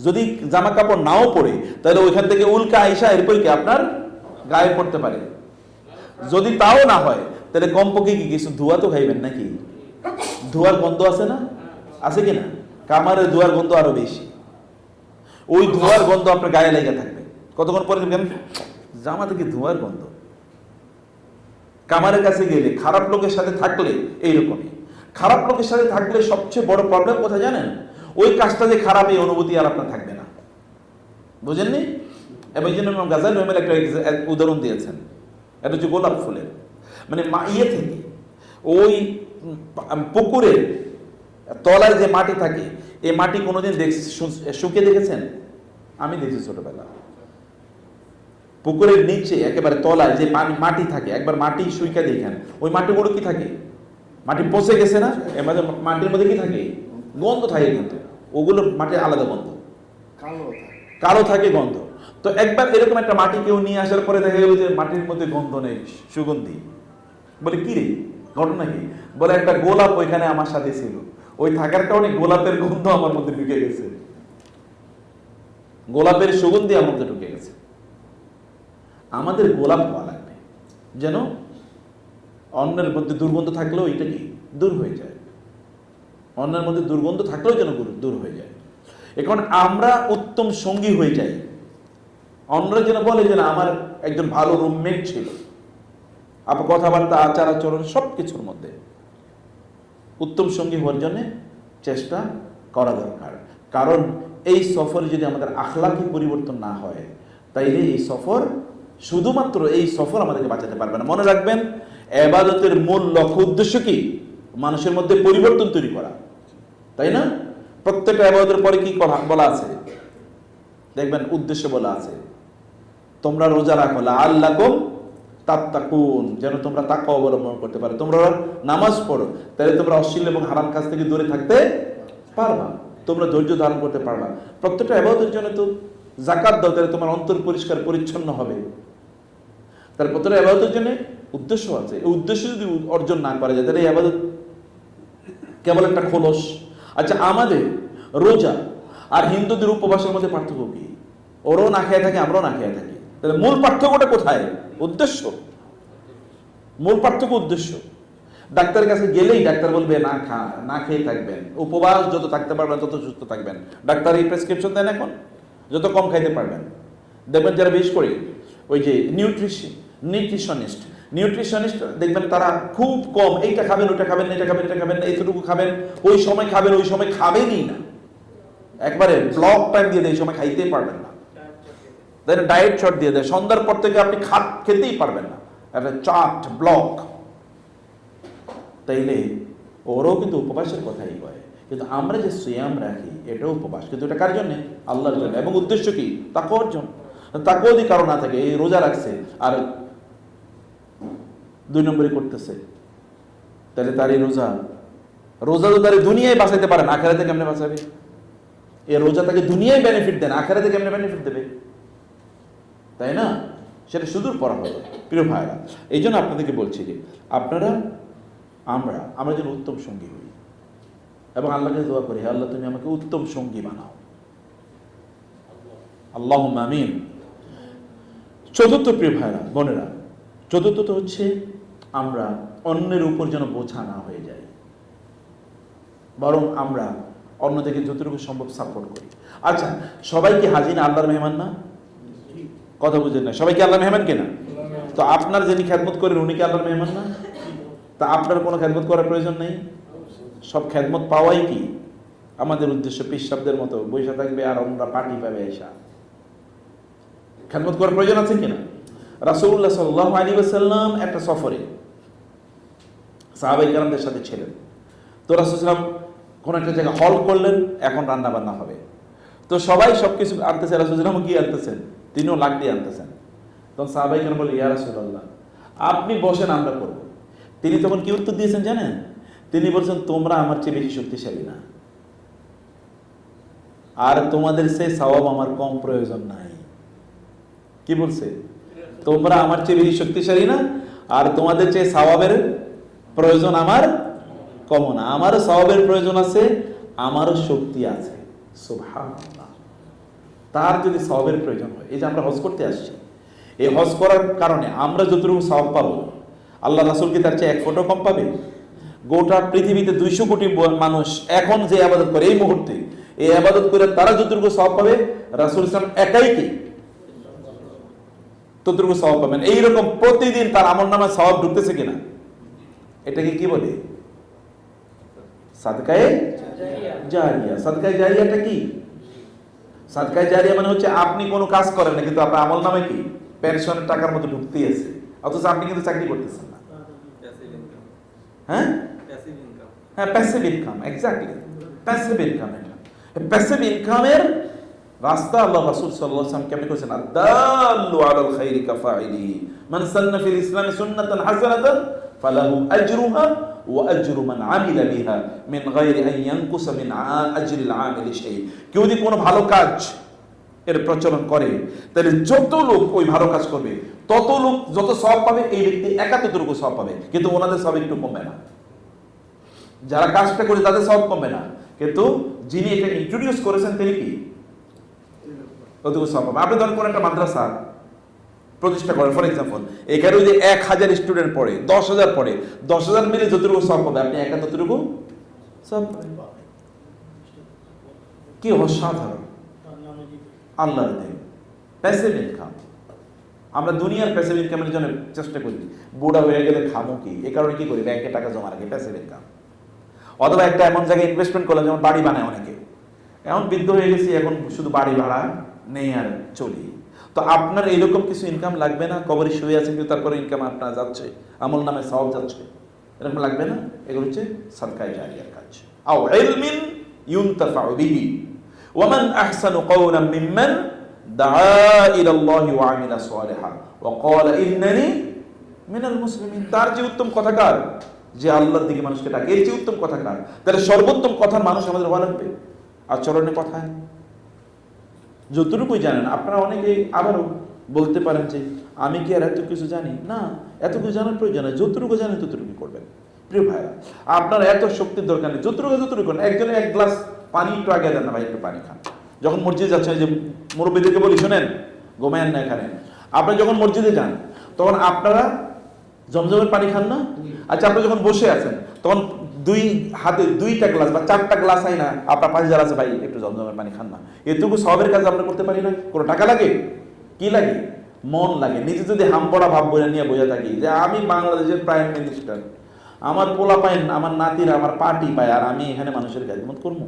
যদি জামা কাপড় নাও পরে, তাহলে ওইখান থেকে উল্কা আইসা এরপর কি আপনার গায়ে পড়তে পারে। যদি তাও না হয়, তাহলে কমপক্ষে কি কিছু ধোঁয়া তো খাইবেন নাকি? ধোঁয়ার গন্ধ আছে না, আছে কিনা? কামারের ধোঁয়ার গন্ধ আরো বেশি। ওই ধোঁয়ার গন্ধ আপনার গায়ে লেগে থাকবে, কতক্ষণ পরে জামা থেকে ধোঁয়ার গন্ধ। কামারের কাছে গেলে, খারাপ লোকের সাথে থাকলে এইরকমই। খারাপ লোকের সাথে থাকলে সবচেয়ে বড় প্রবলেম কোথায় জানেন? ওই কাজটা যে খারাপ, এই অনুভূতি আর আপনার থাকবে না, বুঝেননি? এবং এই জন্য ইমাম গাজ্জালী একটা উদাহরণ দিয়েছেন, এটা হচ্ছে গোলাপ ফুলের, মানে ইয়ে থেকে ওই পুকুরের তলায় যে মাটি থাকে, এই মাটি কোনোদিন শুকিয়ে দেখেছেন? আমি দেখছি ছোটবেলা। পুকুরের নিচে একেবারে তলায় যে পানি মাটি থাকে, একবার মাটি শুইকা দেখেন, ওই মাটিগুলো কি থাকে? মাটি পচে গেছে না? এর মধ্যে মাটির মধ্যে কি থাকে? গন্ধ থাকে, কিন্তু ওগুলো মাটির আলাদা গন্ধ, কালো থাকে। কালো থাকে গন্ধ। তো একবার এরকম একটা মাটি কেউ নিয়ে আসার পরে দেখা গেল যে মাটির মধ্যে গন্ধ নেই, সুগন্ধি। বলে কি রে, ঘটনা কি? বলে একটা গোলাপ ওইখানে আমার সাথে ছিল, ওই থাকার কারণে গোলাপের গন্ধ আমার মধ্যে ঢুকে গেছে, গোলাপের সুগন্ধি আমার মধ্যে ঢুকে গেছে। আমাদের গোলাপ হওয়া লাগবে যেন অন্যের মধ্যে দুর্গন্ধ থাকলেও এটা কি দূর হয়ে যায়, অন্যের মধ্যে দুর্গন্ধ থাকলেও যেন দূর হয়ে যায়। এখন আমরা উত্তম সঙ্গী হয়ে যাই, অন্যরা যেন বলে যে না আমার একজন ভালো রুমমেট ছিল। আপনার কথাবার্তা, আচার আচরণ সব কিছুর মধ্যে উত্তম সঙ্গী হওয়ার জন্য চেষ্টা করা দরকার। কারণ এই সফরে যদি আমাদের আখলাকি পরিবর্তন না হয়, তাইলে এই সফর, শুধুমাত্র এই সফর আমাদেরকে বাঁচাতে পারবে না। মনে রাখবেন, ইবাদতের মূল লক্ষ্য উদ্দেশ্য কি? মানুষের মধ্যে পরিবর্তন তৈরি করা, তাই না? প্রত্যেকটা ইবাদতের পরে কি বলা আছে দেখবেন, উদ্দেশ্য বলা আছে, তোমরা রোজা রাখো লাআল্লাকুম তাত্তাকুন, যেন তোমরা তাকওয়া অবলম্বন করতে পারো। তোমরা নামাজ পড়ো, তাহলে তোমরা অশ্লীল এবং হারাম কাজ থেকে দূরে থাকতে পারবা, তোমরা ধৈর্য ধারণ করতে পারবা। প্রত্যেকটা ইবাদতের জন্য তো যাকাত দাও, তাহলে তোমার অন্তর পরিষ্কার পরিচ্ছন্ন হবে। তার প্রত্যেকটা ইবাদতের জন্য উদ্দেশ্য আছে, এই উদ্দেশ্য যদি অর্জন না করা যায় তাহলে এই ইবাদত কেবল একটা খোলস। আচ্ছা, আমাদের রোজা আর হিন্দুদের উপবাসের মধ্যে পার্থক্য কি? ওরাও না খেয়ে থাকে, আমরাও না খেয়ে থাকি, তাহলে মূল পার্থক্যটা কোথায়? উদ্দেশ্য। মূল পার্থক্য উদ্দেশ্য। ডাক্তারের কাছে গেলেই ডাক্তার বলবে না খেয়ে থাকবেন, উপবাস যত থাকতে পারবেন তত সুস্থ থাকবেন। ডাক্তার এই প্রেসক্রিপশন দেন এখন, যত কম খাইতে পারবেন। দেখবেন যারা বেশ করে ওই যে নিউট্রিশনিস্ট দেখবেন তারা খুব কম, এইটা খাবেন, ওটা খাবেন, এটা খাবেন, এটা খাবেন, এইটুকু খাবেন, ওই সময় খাবেন, ওই সময় খাবেনই না, একবারে ব্লক টাইম দিয়ে দেয়, এই সময় খাইতেই পারবেন না, দেন ডায়েট শর্ট দিয়ে দেয়, সন্ধ্যার পর থেকে আপনি খেতেই পারবেন না, একটা চার্ট ব্লক। তাইলে ওরও কিন্তু উপবাসের কথাই কয়, কিন্তু আমরা যে সিয়াম রাখি এটাও উপবাস, কিন্তু এটা কার জন্য? আল্লাহর জন্য। এবং উদ্দেশ্য কি? তাকওয়ার অর্জন। তাকওয়া যদি কারো না থাকে, এই রোজা রাখছে আর 2 নম্বরই করতেছে, তাহলে তার এই রোজা তো তার দুনিয়ায় বাঁচাইতে পারে না, আখেরাতে কেমনে বাঁচাবে? এই রোজা তাকে দুনিয়ায় বেনিফিট দেন, আখেরাতে কেমনে বেনিফিট দেবে? তাই না? সেটা সুদূর পরা হলো। প্রিয় ভাইরা, এই জন্য আপনাদেরকে বলছি যে আমরা যেন উত্তম সঙ্গী হই এবং আল্লাহকে দোয়া করি, হে আল্লাহ তুমি আমাকে উত্তম সঙ্গী বানাও, আল্লাহুম্মা আমিন। চতুর্থ, প্রিয় ভাইরা বোনেরা, চতুর্থ হচ্ছে আমরা অন্যের উপর যেন বোঝা না হয়ে যায়, বরং আমরা অন্যদেরকে যতটুকু সম্ভব সাপোর্ট করি। আচ্ছা, সবাই কি হাজি না আল্লাহর মেহমান না? কথা বুঝেন না? সবাই কি আল্লাহর মেহমান কিনা? তো আপনার যিনি খেদমত করেন উনি কি আল্লাহর মেহমান না? তা আপনার কোনো খেদমত করার প্রয়োজন নেই? সব খেদমত পাওয়াই কি আমাদের উদ্দেশ্য? পিশাবদের মতো বৈশা থাকবে আর আমরা পার্টি পাবে এসা? খেদমত করার প্রয়োজন আছে কিনা? রাসূলুল্লাহ সাল্লাল্লাহু আলাইহি ওয়াসাল্লাম একটা সফরে সাহাবায়ে কেরামদের সাথে ছিলেন। তো রাসূল সাল্লাল্লাহু আলাইহি ওয়াসাল্লাম কোন একটা জায়গায় হল করলেন, এখন রান্না বান্না হবে। তো সবাই সবকিছু আনতেছে, রাসূল সাল্লাল্লাহু আলাইহি ওয়াসাল্লাম কি আনতেছেন? তিনিও লাগ দিয়ে আনতেছেন। তখন সাহাবায়ে কেরাম বলে, ইয়া রাসূলুল্লাহ আপনি বসেন, আমরা করব। তিনি তখন কি উত্তর দিয়েছেন জানেন? তিনি বলছেন, তোমরা আমার চেয়ে বেশি শক্তিশালী না, আর তোমাদের সেই সওয়াব আমার কম প্রয়োজন নাই। কি বলছে? তোমরা আমার চেয়ে বেশি শক্তিশালী না, আর তোমাদের চেয়ে সওয়াবের প্রয়োজন আমার কম না। আমারও সওয়াবের প্রয়োজন আছে, আমারও শক্তি আছে। সুবহানাল্লাহ। তার যদি সওয়াবের প্রয়োজন হয়, এই যে আমরা হজ করতে আসছি, এই হজ করার কারণে আমরা যতটুকু সওয়াব পাবো, আল্লাহ রাসূল কি তার চেয়ে 1 ফোঁটা কম পাবে? গোটা পৃথিবীতে 200 কোটি মানুষ এখন যে ইবাদত করে এই মুহূর্তে, এই ইবাদত করে তারা যতটুকু সওয়াব পাবে, রাসূল সাল্লাল্লাহু আলাইহি ওয়াসাল্লাম একাই কি ততটুকু সওয়াব পাবেন। এইরকম প্রতিদিন তার আমলনামায় সওয়াব ঢুকতেছে কিনা? এটাকে কি বলে? সাদকায়ে জারিয়া। সাদকায়ে জারিয়াটা কি? সাদকায়ে জারিয়া মানে হচ্ছে আপনি কোনো কাজ করেন না, কিন্তু আপনার আমলনামায় কি পেনশনের টাকার মতো ঢুকতেই আছে, অথচ আপনি কিন্তু চাকরি করতেছেন না। হ্যাঁ, passive income, exactly passive income. এটা প্যাসিভ ইনকামের রাস্তা আল্লাহ রাসূল সাল্লাল্লাহু আলাইহি ওয়াসাল্লাম কেমনে করেছেন, আদ-দাল্লু আলাল খাইরি কাফাইলিহি মান সান্না ফিল ইসলামি সুন্নাতান হাসানাতান ফালাহু আজরুহা ওয়া আজরু মান আমিলা বিহা মিন গায়রি আন ইয়ানকুসা মিন আজরিল আমিলি শাই। কেউ যদি কোনো ভালো কাজ এর প্রচলন করে, তাহলে যত লোক ওই ভালো কাজ করবে তত লোক যত সওয়াব পাবে, এই ব্যক্তি একা ততটুকু সওয়াব পাবে, কিন্তু ওনাদের সওয়াব একটু কমবে না। যারা কাজটা করে তাদের সওয়াব কমবে না, কিন্তু যিনি এটা ইন্ট্রোডিউস করেছেন তিনি কি ততটুকু সওয়াব পাবে। আপনি ধরেন কোন একটা মাদ্রাসা প্রতিষ্ঠা করেন, ফর এক্সাম্পল, এখানে যদি 1000 স্টুডেন্ট পড়ে, 10,000 পড়ে, 10,000 মিলে যতটুকু সওয়াব পাবে আপনি একা ততটুকু সওয়াব পাবেন। কি অসাধারণ আল্লাহর দিন। প্যাসিভ ইনকাম, আমরা দুনিয়ার প্যাসিভ ইনকামের জন্য চেষ্টা করি, বুড়া হয়ে গেলে খামো কি, এই কারণে কি করি, ব্যাংকে টাকা জমা রাখি, প্যাসিভ ইনকাম। অথবা একটা এমন জায়গায় ইনভেস্টমেন্ট করলাম, যেমন বাড়ি বানায় অনেকে, এখন বৃদ্ধ হয়ে গেছি, এখন শুধু বাড়ি ভাড়া নেই আর চলি। তো আপনার এইরকম কিছু ইনকাম লাগবে না? কবরে শুয়ে আছেন কিন্তু তারপরে ইনকাম আপনার যাচ্ছে, আমল নামে সওয়াব যাচ্ছে, এরকম লাগবে না? এগুলো হচ্ছে সাদকায়ে জারিয়ার কাজ। আও ইলমিন ইউনতাফাউ বিহি ওয়া মান আহসানু কাওলাম মিম্মান দাআ ইলাল্লাহি ওয়া আমিলা সালিহান ওয়া ক্বালা ইন্নানি মিনাল মুসলিমিন। তার যে উত্তম কথাকার, যে আল্লাহর দিকে মানুষকে ডাকে, এর যে উত্তম কথাকার, তাহলে সর্বোত্তম কথার মানুষ আমাদের হওয়া লাগবে। আচরণে কথায় যতটুকুই জানেন, আপনারা অনেকেই আবারও বলতে পারেন যে আমি কি আর এত কিছু জানি না, এত কিছু জানার প্রয়োজন নেই, যতটুকু জানেন ততটুকু করবেন। প্রিয় ভাইরা, আপনার এত শক্তির দরকার নেই, যতটুকু করেন। একজনে 1 গ্লাস পানি একটু আগে দেন না, ভাই একটু পানি খান। যখন মসজিদে যাচ্ছেন, যে মুরব্বীদেরকে বলি শোনেন, ঘুমায়েন না এখানে, আপনারা যখন মসজিদে যান তখন আপনারা জমজমের পানি খান না? আচ্ছা, আপনি যখন বসে আছেন তখন 2 হাতে 2টা গ্লাস বা 4টা গ্লাস হয় না, আপনার পাশে যারা আছে, ভাই একটু জমজমের পানি খান না। এটুকু সওয়াবের কাজ আমরা করতে পারি না? কোনো টাকা লাগে? কি লাগে? মন লাগে। নিজে যদি হামপড়া ভাব বলে নিয়ে বোঝা থাকি যে আমি বাংলাদেশের প্রাইম মিনিস্টার, আমার পোলা পায়, আমার নাতিরা আমার পার্টি পায়, আর আমি এখানে মানুষের খেদমত করবো,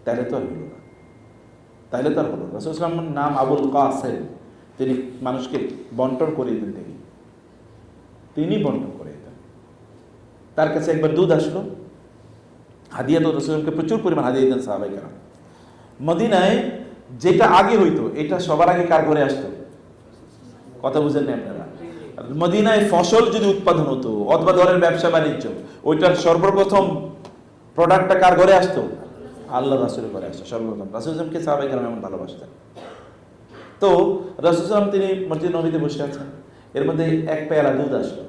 তাহলে তো আর হলো না। তাহলে তো আর হলো না। রাসূল সাল্লাল্লাহু আলাইহি ওয়াসাল্লামের নাম আবুল কাসেম, তিনি মানুষকে বন্টন করে দিতেন, তিনি বন্টন করে দিতেন। তার কাছে একবার দুধ আসলো, হাদিয়া তো রাসূলকে প্রচুর পরিমাণ হাদিয়া দিতেন সাহাবায়ে কেরাম। মদিনায় যেটা আগে হইতো, এটা সবার আগে কার ঘরে আসতো? কথা বুঝেন না আপনারা? মদিনায় ফসল যদি উৎপাদন হতো অথবা ধরেন ব্যবসা বাণিজ্য, ওইটার সর্বপ্রথম প্রোডাক্টটা কার ঘরে আসতো? আল্লাহ রাসূলের ঘরে আসতো সর্বপ্রথম। রাসূল সাল্লাল্লাহু আলাইহি ওয়াসাল্লামকে সাহাবায়ে কেরাম এমন ভালোবাসতেন। তো রাসূল সাল্লাল্লাহু আলাইহি ওয়াসাল্লাম তিনি মসজিদ নববীতে বসে আছেন, এর মধ্যে 1 পেয়ালা দুধ আসলো।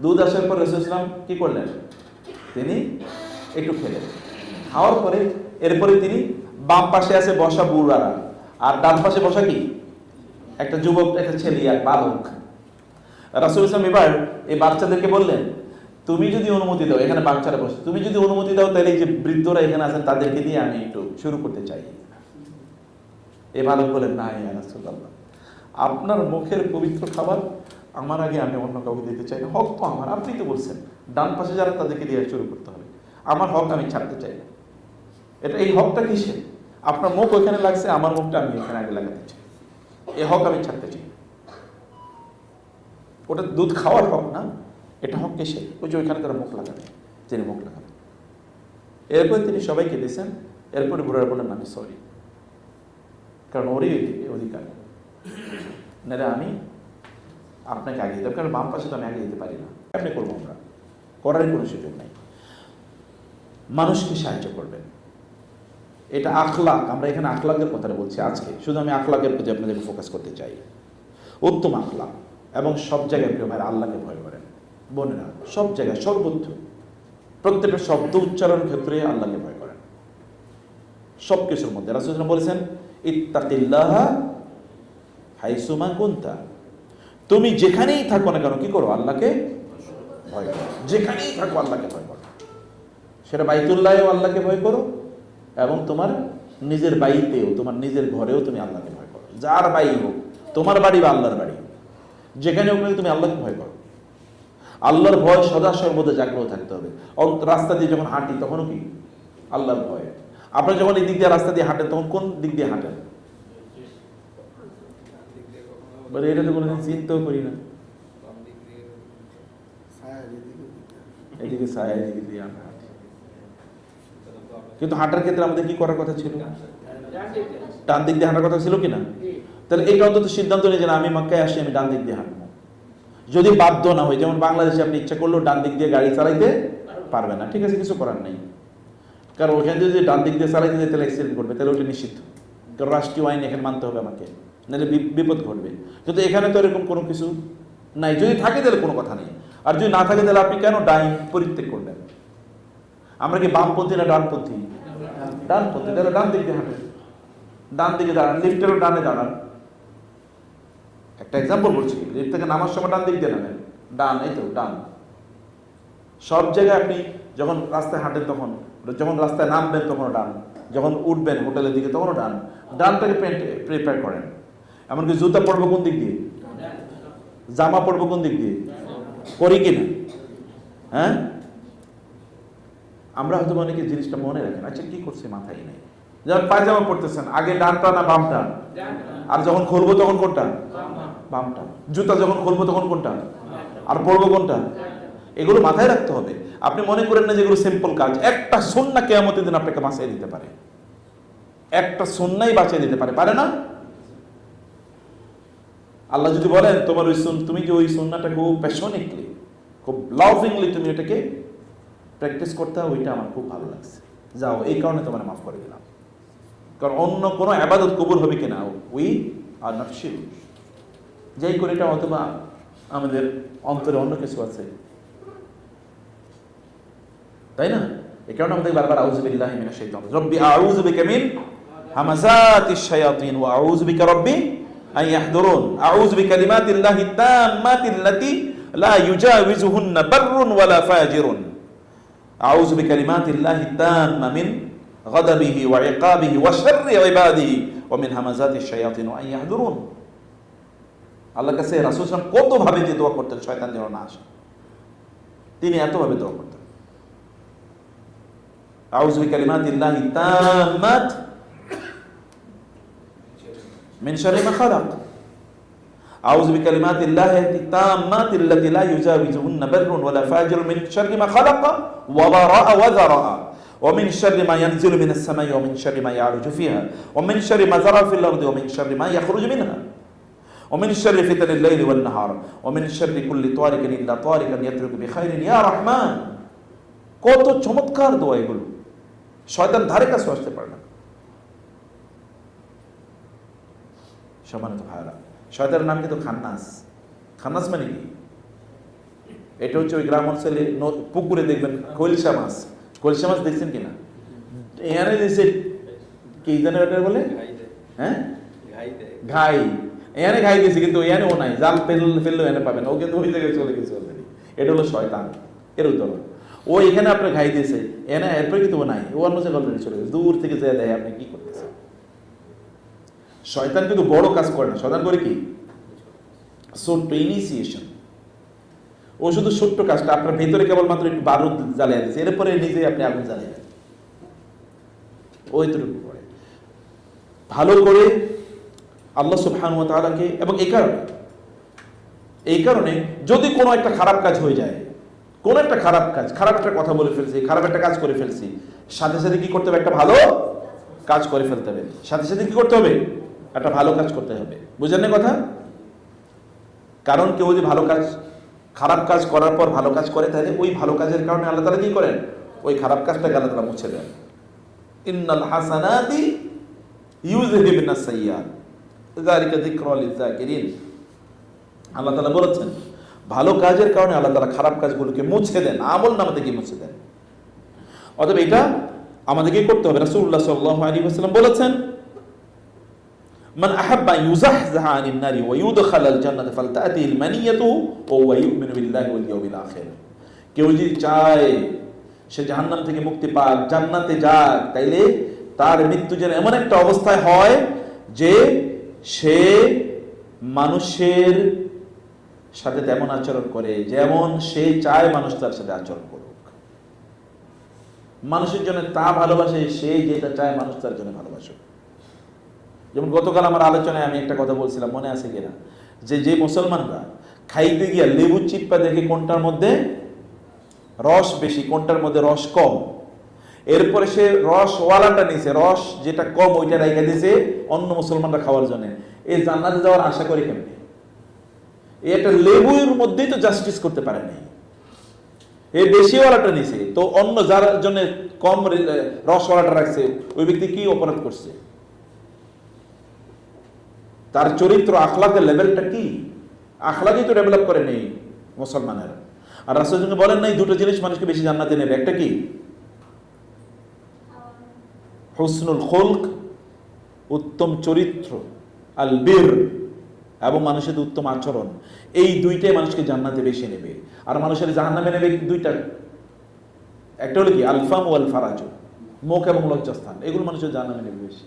দুধ আসার পর রাসূল সাল্লাল্লাহু আলাইহি ওয়াসাল্লাম কি করলেন? তিনি একটু খেলেন। খাওয়ার পরে এরপরে তিনি বাম পাশে আছে বসা বুড়ারা, আর ডান পাশে বসা কি একটা যুবক, একটা ছেলে আর বালক। রাসূল সাল্লাল্লাহু আলাইহি ওয়াসাল্লাম এবার এই বাচ্চাদেরকে বললেন, তুমি যদি অনুমতি দাও, এখানে বাচ্চারা বসে, তুমি যদি অনুমতি দাও তাহলে এই যে বৃদ্ধরা এখানে আছেন তাদেরকে দিয়ে আমি একটু শুরু করতে চাই। এই বালক বলেন, না ইয়া রাসূলুল্লাহ, আপনার মুখের পবিত্র খাবার আমার আগে আমি অন্য কাউকে দিতে চাই না, হক তো আমার, আপনি তো বলছেন ডান পাশে যারা তাদেরকে দিয়ে শুরু করতে হবে, আমার হক আমি ছাড়তে চাই না। এটা এই হকটা কিসের? আপনার মুখ ওইখানে লাগছে, আমার মুখটা আমি এখানে আগে লাগাতে চাই, এই হক আমি ছাড়তে চাই। ওটা দুধ খাওয়ার হক না, এটা হক কিসের? ওই যে ওইখানে তারা মুখ লাগাবে, তিনি মুখ লাগাবেন। এরপরে তিনি সবাইকে দিয়েছেন। এরপরে বুড়ারা বললেন, আমি সরি, কারণ ওরই অধিকার, নাহলে আমি আপনাকে আগে দিতাম, কারণ বাম পাশে তো আমি আগে দিতে পারি না। আপনি করবো, আমরা করার কোনো সুযোগ নাই। মানুষকে সাহায্য করবেন, এটা আখলাক। আমরা এখানে আখলাকের কথাটা বলছি আজকে, শুধু আমি আখলাকের প্রতি আপনাদেরকে ফোকাস করতে চাই। উত্তম আখলাক, এবং সব জায়গায় প্রিয় ভাই আল্লাহকে ভয় করেন বোনেরা, সব জায়গায় সর্বত্র প্রত্যেকটা শব্দ উচ্চারণ ক্ষেত্রে আল্লাহকে ভয় করেন সব কিছুর মধ্যে। রাসূল সাল্লাল্লাহু আলাইহি ওয়াসাল্লাম বলেছেন, ইত্তাকিল্লাহা হাইসুমা কুনতা, তুমি যেখানেই থাকো না কেন কি করো? আল্লাহকে ভয় করো। যেখানেই থাকো আল্লাহকে ভয় করো, সেটা বাইতুল্লাহেও আল্লাহকে ভয় করো, এবং তোমার নিজের বাড়িতেও, তোমার নিজের ঘরেও তুমি আল্লাহকে ভয় করো। যার বাড়ি হোক, তোমার বাড়ি বা আল্লাহর বাড়ি, যেখানে হোক না তুমি আল্লাহকে ভয় করো। আল্লাহর ভয় সদা সর্বদা জাগ্রত থাকতে হবে। রাস্তা দিয়ে যখন হাঁটি তখনও কি আল্লাহর ভয়। আপনি যখন এই দিক দিয়ে রাস্তা দিয়ে হাঁটেন তখন কোন দিক দিয়ে হাঁটেন? বলে এটা তো কোনোদিন চিন্তাও করি না, এদিকে ছায়া, এদিকে দিয়ে আমরা হাঁটি। কিন্তু হাঁটার ক্ষেত্রে আমাদের কি করার কথা ছিল? ডান দিক দিয়ে। ডান দিক দিয়ে হাঁটার কথা ছিল কিনা? জি। তাহলে এটা অন্তত সিদ্ধান্ত নিয়ে যে না, আমি মক্কায় আসি, আমি ডান দিক দিয়ে হাঁটবো। যদি বাধ্য না হয়, যেমন বাংলাদেশে আপনি ইচ্ছা করলেও ডান দিক দিয়ে গাড়ি চালাইতে পারবে না, ঠিক আছে, কিছু করার নেই। কারণ ওখানে যদি ডান দিক দিয়ে চালাইতে যায় তাহলে অ্যাক্সিডেন্ট করবে, তাহলে ওটা নিষিদ্ধ। কারণ রাষ্ট্রীয় আইন এখানে মানতে হবে আমাকে, নাহলে বিপদ ঘটবে। কিন্তু এখানে তো এরকম কোনো কিছু নাই। যদি থাকে তাহলে কোনো কথা নেই, আর যদি না থাকে তাহলে আপনি কেন ডাইন পরিত্যাগ করবেন? আমরা কি বামপন্থী না ডানপন্থী? ডানপন্থী। তাহলে ডান দিক দিয়ে হাঁটেন, ডান দিকে দাঁড়ান, লিফটেরও ডানে দাঁড়ান। একটা এক্সাম্পল বলছি, লিফট থেকে নামার সময় ডান দিক দিয়ে নামেন, ডান, এই তো ডান। সব জায়গায় আপনি যখন রাস্তায় হাঁটেন তখন, যখন রাস্তায় নামবেন তখনও ডান, যখন উঠবেন হোটেলের দিকে তখনও ডান। ডানটাকে প্রিপেয়ার করেন। এমনকি জুতা পরবো কোন দিক দিয়ে, জামা পরবো কোন দিক দিয়ে, করি কিনা? হ্যাঁ, আমরা হয়তো অনেকে জিনিসটা মনে রাখেন, আচ্ছা কি করছে মাথায় নেই। যেমন পায়জামা পড়তেছেন, আগে ডানটা না বামটা? আর যখন খুলবো তখন কোনটা? বামটা। জুতা যখন খুলবো তখন কোনটা? আর পরবো কোনটা? এগুলো মাথায় রাখতে হবে। আপনি মনে করেন না যেগুলো সিম্পল কাজ। একটা সুন্নাহ কিয়ামতের দিন আপনাকে বাঁচিয়ে দিতে পারে, একটা সুন্নাহই বাঁচিয়ে দিতে পারে, পারে না? আল্লাহ যদি বলেন তোমার ওই তুমি যে ওই সুন্নাহটা খুব প্যাশনেটলি, খুব লাভিংলি তুমি এটাকে প্র্যাকটিস করতে, ওইটা আমার খুব ভালো লাগছে, যাও, এই কারণে তোমার মাফ করে দিলাম। কারণ অন্য কোনো ইবাদত কবুল হবে কিনা উই আর নট শিওর। যেই করে এটা, অথবা আমাদের অন্তরে অন্য কিছু আছে, তাই না? এই কারণে আমাদের বারবার আউযু বিল্লাহি মিনাশ শাইতানির রাব্বি আউযু বিকা মিন হামাযাতিশ শায়াতিন ওয়া আউযু বিকা রাব্বি আন ইয়াহদুরুন আউযু বিকালিমাতিল্লাহি তাম্মাতিল্লাতি লা ইউজাউযুহুন্না বাররুন ওয়ালা ফাজিরুন আউযু বিকালিমাতিল্লাহি তাম্মা মিন গাদাবিহি ওয়া ইকাবিহি ওয়া শাররি ইবাদিহি ওয়া মিন হামাযাতিশ শায়াতিন ওয়া আন ইয়াহদুরুন। আল্লাহর কাছে রাসূল সাল্লাল্লাহু আলাইহি ওয়াসাল্লাম কতভাবে যে দোয়া করতেন শয়তান যেন না আসে, তিনি এতভাবে দোয়া করতেন। আউযু বিকালিমাতিল্লাহি তাম্মাত মিন শাররি মা খালাক আউযু বিকালিমাতিল্লাহি তাম্মাতিল্লাতি লা ইউজাউযুহুন্না বাররুন ওয়ালা ফাজিরুন মিন শাররি মা খালাক ওয়া বারাআ ওয়া যারাআ ওয়া মিন শাররি মা ইয়ানজিলু মিনাস সামাই ওয়া মিন শাররি মা ইয়ারুজু ফিহা ওয়া মিন শাররি মা যারা ফিল আরদি ওয়া মিন শাররি মা ইয়াখরুজু মিনহা ওয়া মিন শাররি ফিতানিল লাইলি ওয়ান নাহার ওয়া মিন শাররি কুল্লি তারিকিন ইল্লা তারিকান ইয়াতরুকু বিখাইরিন ইয়া রাহমান। কত চমৎকার দোয়া এগুলো, শয়তান ধারে কাছে আসতে পারে না। সম্মানিত ভাইরা, শয়তানের নাম কিন্তু খান্নাস। খান্নাস মানে কি? এটা হচ্ছে ওই গ্রাম অঞ্চলে পুকুরে দেখবেন কলসা মাছ। কলসা মাছ দেখছেন কিনা? এখানে দিয়েছে কি জানে ওটা বলে, হ্যাঁ ঘাই, এখানে ঘাই দিয়েছে, কিন্তু এখানে ও নাই, জাল ফেললেও এনে পাবেন, ও কিন্তু ওই জায়গায় চলে গেছে অলরেডি। এটা হলো শয়তান, এর উদাহরণ। ও এখানে আপনার ঘাই দিয়েছে, এনে এরপরে কিন্তু ও নাই, ও অন্য জায়গায় অলরেডি চলে গেছে। দূর থেকে যায় দেয় আপনি কি করতেছেন। শয়তান কিন্তু বড় কাজ করে না, শয়তান করে কি? ছোট্ট ইনিশিয়েশন। ও শুধু ছোট্ট কাজটা আপনার ভেতরে কেবলমাত্র একটু বারুদ জ্বালিয়ে দিচ্ছে, এরপরে নিজে আপনি আগুন জ্বালিয়ে দেন, ওইটুকু করে ভালো করে আল্লাহ সুবহানাহু ওয়া তাআলাকে। এবং এই কারণে যদি কোনো একটা খারাপ কাজ হয়ে যায়, কোন একটা খারাপ কাজ, খারাপ একটা কথা বলে ফেলছি, খারাপ একটা কাজ করে ফেলছি, সাথে সাথে কি করতে হবে? একটা ভালো কাজ করে ফেলতে হবে। সাথে সাথে কি করতে হবে? একটা ভালো কাজ করতে হবে। বুঝলেন না কথা? কারণ কেউ যদি ভালো কাজ, খারাপ কাজ করার পর ভালো কাজ করে, তাহলে ওই ভালো কাজের কারণে আল্লাহ তাআলা কি করেন? ওই খারাপ কাজটাকে আল্লাহ তাআলা মুছে দেন। ইন্নাল হাসানাতি ইউযহিবুনাস সাইয়্যাত যালিকা যিকরা লিয-যাকিরিন। আল্লাহ তাআলা বলেছেন ভালো কাজের কারণে আল্লাহ তাআলা খারাপ কাজগুলোকে মুছে দেন, আমল নামা থেকে মুছে দেন। অতএব এটা আমাদেরকে করতে হবে। রাসূলুল্লাহ সাল্লাল্লাহু আলাইহি ওয়াসাল্লাম বলেছেন মান আহাব্বা ইউযাহযাহা আনিন নারি ওয়া ইউদখালাল জান্নাতা ফালতাতিহিল মানিয়াতু ওয়া হুয়া ইউমিনু বিল্লাহি ওয়াল ইয়াউমিল আখির। কেউ যদি চায় সে জাহান্নাম থেকে মুক্তি পাক, জান্নাতে যাক, তাইলে তার মৃত্যু যেন এমন একটা অবস্থায় হয় যে সে মানুষের সাথে তেমন আচরণ করে যেমন সে চায় মানুষ তার সাথে আচরণ করুক। মানুষের জন্য তা ভালোবাসে সে যেটা চায় মানুষ তার জন্য ভালোবাসুক। যেমন গতকাল আমার আলোচনায় আমি একটা কথা বলছিলাম, মনে আছে কিনা, যে মুসলমানরা খাইতে গিয়া লেবু চিপ্পা দেখে কোনটার মধ্যে রস বেশি, কোনটার মধ্যে রস কম, এরপরে সে রসওয়ালাটা নিছে, রস যেটা কম ওইটা রেখে দিয়েছে অন্য মুসলমানরা খাওয়ার জন্য। এই জান্নাতে যাওয়ার আশা করি কেমনি? এটা লেবুর মধ্যেই তো জাস্টিস করতে পারে নাই, এই বেশিওয়ালাটা নিছে, তো অন্য যার জন্য কম রসওয়ালাটা রাখছে ওই ব্যক্তি কি অপরাধ করছে? তার চরিত্র আখলাকের লেভেলটা কি? আখলাকই তো ডেভেলপ করে নেই মুসলমানের। আর রাসূল বলেন নাই দুটো জিনিস মানুষকে বেশি জান্নাতে নেবে, একটা কি? হুসনুল খুলক, উত্তম চরিত্র, আল বীর, এবং মানুষের উত্তম আচরণ। এই দুইটাই মানুষকে জান্নাতে বেশি নেবে। আর মানুষের জাহান্নামে নেবে দুইটা, একটা হলো কি? আলফাম ওয়াল ফারাজ, মুখ এবং লজ্জাস্থান, এগুলো মানুষের জাহান্নামে নেবে বেশি।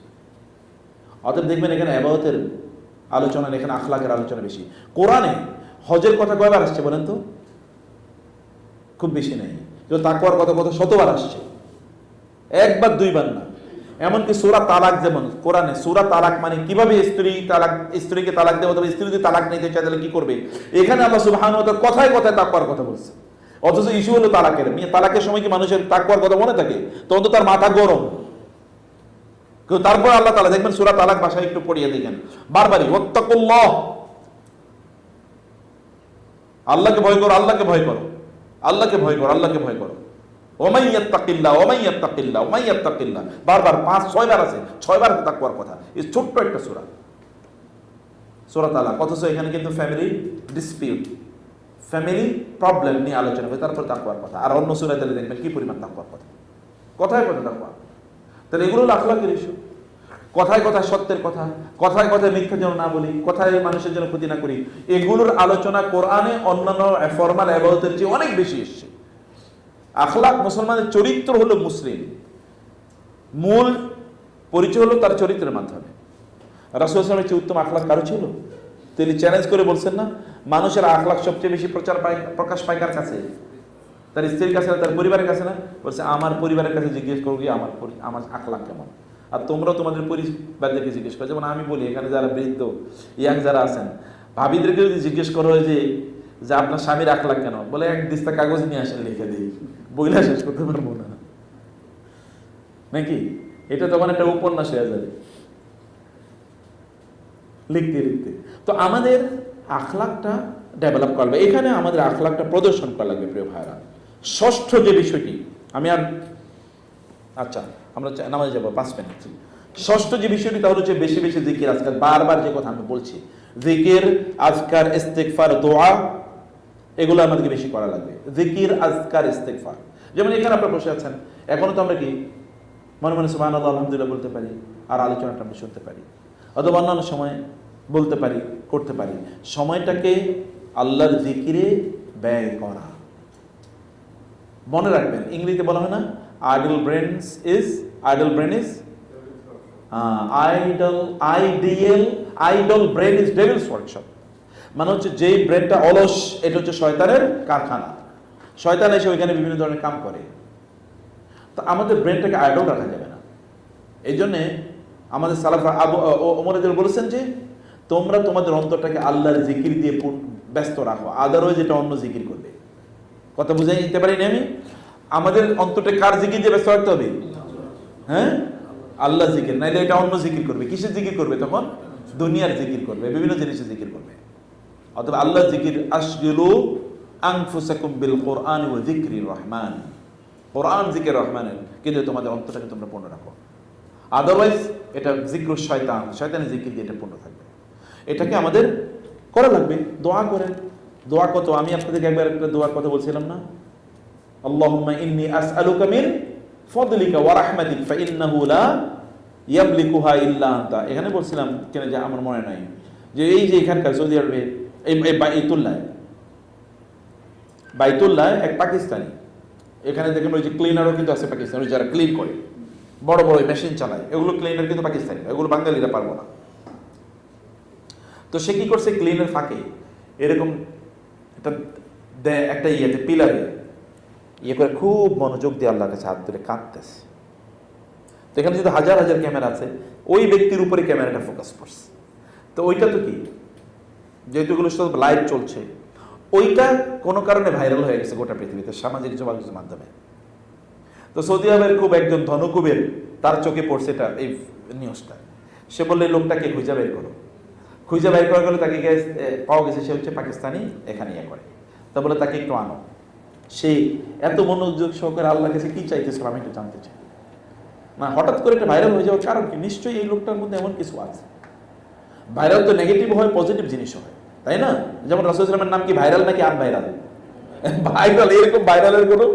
অতএব দেখবেন এখানে ইবাদতের আলোচনা, এখানে আখলাকের আলোচনা বেশি। কোরআনে হজের কথা কয়বার আসছে বলেন তো? খুব বেশি নেই। তাকওয়ার কথা কত শতবার আসছে, একবার দুইবার না। এমনকি সূরা তালাক, যেমন কোরআনে সূরা তালাক মানে কিভাবে স্ত্রীকে তালাক দেবে, তবে স্ত্রী যদি তালাক নিতে চায় তাহলে কি করবে, এখানে আল্লাহ সুবহানাহু ওয়া তাআলা কথায় কথায় তাকওয়ার কথা বলছে। অথচ ইস্যু হলো তালাকের। তালাকের সময় কি মানুষের তাকওয়ার কথা মনে থাকে? তখন তো তার মাথা গরম। তারপর আল্লাহ তাআলা দেখবেন সূরা তালাক ভাষায় একটু পড়িয়ে দেখেন বারবারই, ওয়াত্তাকুল্লাহ, আল্লাহকে ভয় করো, আল্লাহকে ভয় করো, আল্লাহকে ভয় করো, আল্লাহকে ভয় করো। ওমাই ইয়াত্তাকিল্লাহ, ওমাই ইয়াত্তাকিল্লাহ, ওমাই ইয়াত্তাকিল্লাহ, বারবার 5-6 বার আছে, 6 বার তাকওয়ার কথা। এই ছোট্ট একটা সূরা, সূরা তালাক। অথচ এখানে কিন্তু ফ্যামিলি ডিসপিউট, ফ্যামিলি প্রবলেম নিয়ে আলোচনা হবে, তারপর তাকওয়ার কথা। আর অন্য সূরায় তাহলে দেখবেন কি পরিমাণ তাকওয়ার কথা, কথায় কথায় তাকওয়া। তাহলে এগুলো আখলাকের ইস্যু। কথায় কথায় সত্যের কথা, কথায় কথায় মিথ্যা যেন না বলি, কথায় মানুষের জন্য ক্ষতি না করি, এগুলোর আলোচনা কোরআনে অন্যান্য ফরমাল ইবাদতের চেয়ে অনেক বেশি এসেছে। আখলাক, মুসলমানের চরিত্র হলো মুসলিম, মূল পরিচয় হলো তার চরিত্রের মাধ্যমে। রাসূল সাল্লাল্লাহু আলাইহি ওয়াসাল্লামের চেয়ে উত্তম আখলাক কারো ছিল? তিনি চ্যালেঞ্জ করে বলছেন না, মানুষের আখলাক সবচেয়ে বেশি প্রকাশ পায় কার কাছে? তার স্ত্রীর কাছে, তার পরিবারের কাছে না? বলছে আমার পরিবারের কাছে জিজ্ঞেস করো কি আমার আখলাক কেমন। আর তোমরাও তোমাদের পরিবারদেরকে জিজ্ঞেস করো। যেমন আমি বলি, এখানে যারা বৃদ্ধ ইয়াং যারা আছেন, ভাবিদেরকে যদি জিজ্ঞেস করো যে আপনার স্বামীর আখলাক কেন, বলে এক দিস্তা কাগজ নিয়ে আসেন, লিখে দিই, বইলা শেষ করতে পারবো না নাকি? এটা তখন একটা উপন্যাস হয়ে যাবে লিখতে লিখতে। তো আমাদের আখলাকটা ডেভেলপ করবে, এখানে আমাদের আখলাকটা প্রদর্শন করা লাগবে প্রিয় ভাইরা। ষষ্ঠ যে বিষয়টি, আমি আর আচ্ছা আমরা নামাজে যাবো 5 মিনিট। ষষ্ঠ যে বিষয়টি তা হচ্ছে বেশি বেশি জিকির আজকার, বারবার যে কথা আমি বলছি, জিকির, আজকার, ইস্তিগফার, দোয়া, এগুলো আমাদেরকে বেশি করা লাগবে। জিকির, আজকার, ইস্তিগফার। যেমন এখানে আপনারা বসে আছেন, এখনো তো আমরা কি মনে মনে সুবহানাল্লাহ, আলহামদুলিল্লাহ বলতে পারি, আর আলোচনাটা আমরা শুনতে পারি, অথবা অন্যান্য সময় বলতে পারি, করতে পারি। সময়টাকে আল্লাহর জিকিরে ব্যয় করা। মনে রাখবেন, ইংরেজিতে বলা হয় না, idle brain is idle brain is devil's workshop। মানে হচ্ছে যেই ব্রেনটা অলস, এটা হচ্ছে শয়তানের কারখানা। শয়তান এসে ওইখানে বিভিন্ন ধরনের কাম করে। তো আমাদের ব্রেনটাকে আইডল রাখা যাবে না। এই জন্যে আমাদের সালাফরা ওমর রাদিয়াল্লাহু বলেছেন যে তোমরা তোমাদের অন্তরটাকে আল্লাহর জিকির দিয়ে ব্যস্ত রাখো, আদারওয়াইজ এটা অন্য জিকির করবে। কথা বুঝাই নিতে পারিনি আমি? আমাদের অন্তরটা কার জিকির দিয়ে ব্যস্ত রাখতে হবে? হ্যাঁ, আল্লাহ জিকির, নাইলে এটা অন্য জিকির করবে। কিসের জিকির করবে তখন? দুনিয়ার জিকির করবে, বিভিন্ন জিনিসের জিকির করবে। অথবা আল্লাহ জিকির, আশগিলু আনফুসাকুম বিল কোরআন ওয়া যিকরির রহমান, কোরআন জিকির রহমানের কিন্তু তোমাদের অন্তরটাকে তোমরা পূর্ণ রাখো, আদারওয়াইজ এটা জিক্রুশ শয়তান, শয়তানের জিকির দিয়ে এটা পূর্ণ থাকবে। এটাকে আমাদের করা লাগবে। দোয়া করেন, দোয়া কত, আমি আপনাদেরকে একবার একটা দোয়ার কথা বলছিলাম না, আল্লাহুম্মা ইন্নী আসআলুকা মিন ফাদলিকা ওয়া রাহমাতিক ফাইন্নাহু লা ইয়ামলিকুহা ইল্লা আনতা। এখানে বলছিলাম কেন যে আমার মনে নাই, যে এই যে এখানকার সৌদি আরবে এই বাইতুল্লাহ এক পাকিস্তানি, এখানে দেখেন ওই যে ক্লিনারও কিন্তু আছে পাকিস্তানি, ওই যারা ক্লিন করে বড় বড় মেশিন চালায়, এগুলো ক্লিনার কিন্তু পাকিস্তানি, এগুলো বাঙালিরা পারবো না। তো সে কি করছে, ক্লিনের ফাঁকে এরকম একটা ইয়েতে পিলারে ইয়ে করে খুব মনোযোগ দিয়ে আল্লাহর কাছে হাত ধরে কাঁদতেছে। তো এখানে যদি হাজার হাজার ক্যামেরা আছে, ওই ব্যক্তির উপরে ক্যামেরাটা ফোকাস করছে। তো ওইটা তো কি, যেহেতু এগুলো সব লাইভ চলছে, ওইটা কোনো কারণে ভাইরাল হয়ে গেছে গোটা পৃথিবীতে সামাজিক যোগাযোগের মাধ্যমে। তো সৌদি আরবের খুব একজন ধনকুবের, তার চোখে পড়ছে এটা, এই নিউজটা। সে বললে লোকটাকে খুঁজে বের করো। খুঁজে বের করা গেলে তাকে পাওয়া গেছে সে হচ্ছে পাকিস্তানি, এখানে ইয়ে করে। তা বলে তাকে একটু আনো। সে এত মনোযোগ সহকারে আল্লাহ কাছে কি চাইতেছিল আমি একটু জানতে চাই। না হঠাৎ করে এটা ভাইরাল হয়ে যাওয়ার কারণ কি? নিশ্চয়ই এই লোকটার মধ্যে এমন কিছু আছে। ভাইরাল তো নেগেটিভ হয়, পজিটিভ জিনিসও হয়, তাই না? যেমন রাসূল সাল্লাল্লাহু আলাইহি ওয়াসাল্লামের নাম কি ভাইরাল নাকি আনভাইরাল? ভাইরাল। এরকম ভাইরালের কোনো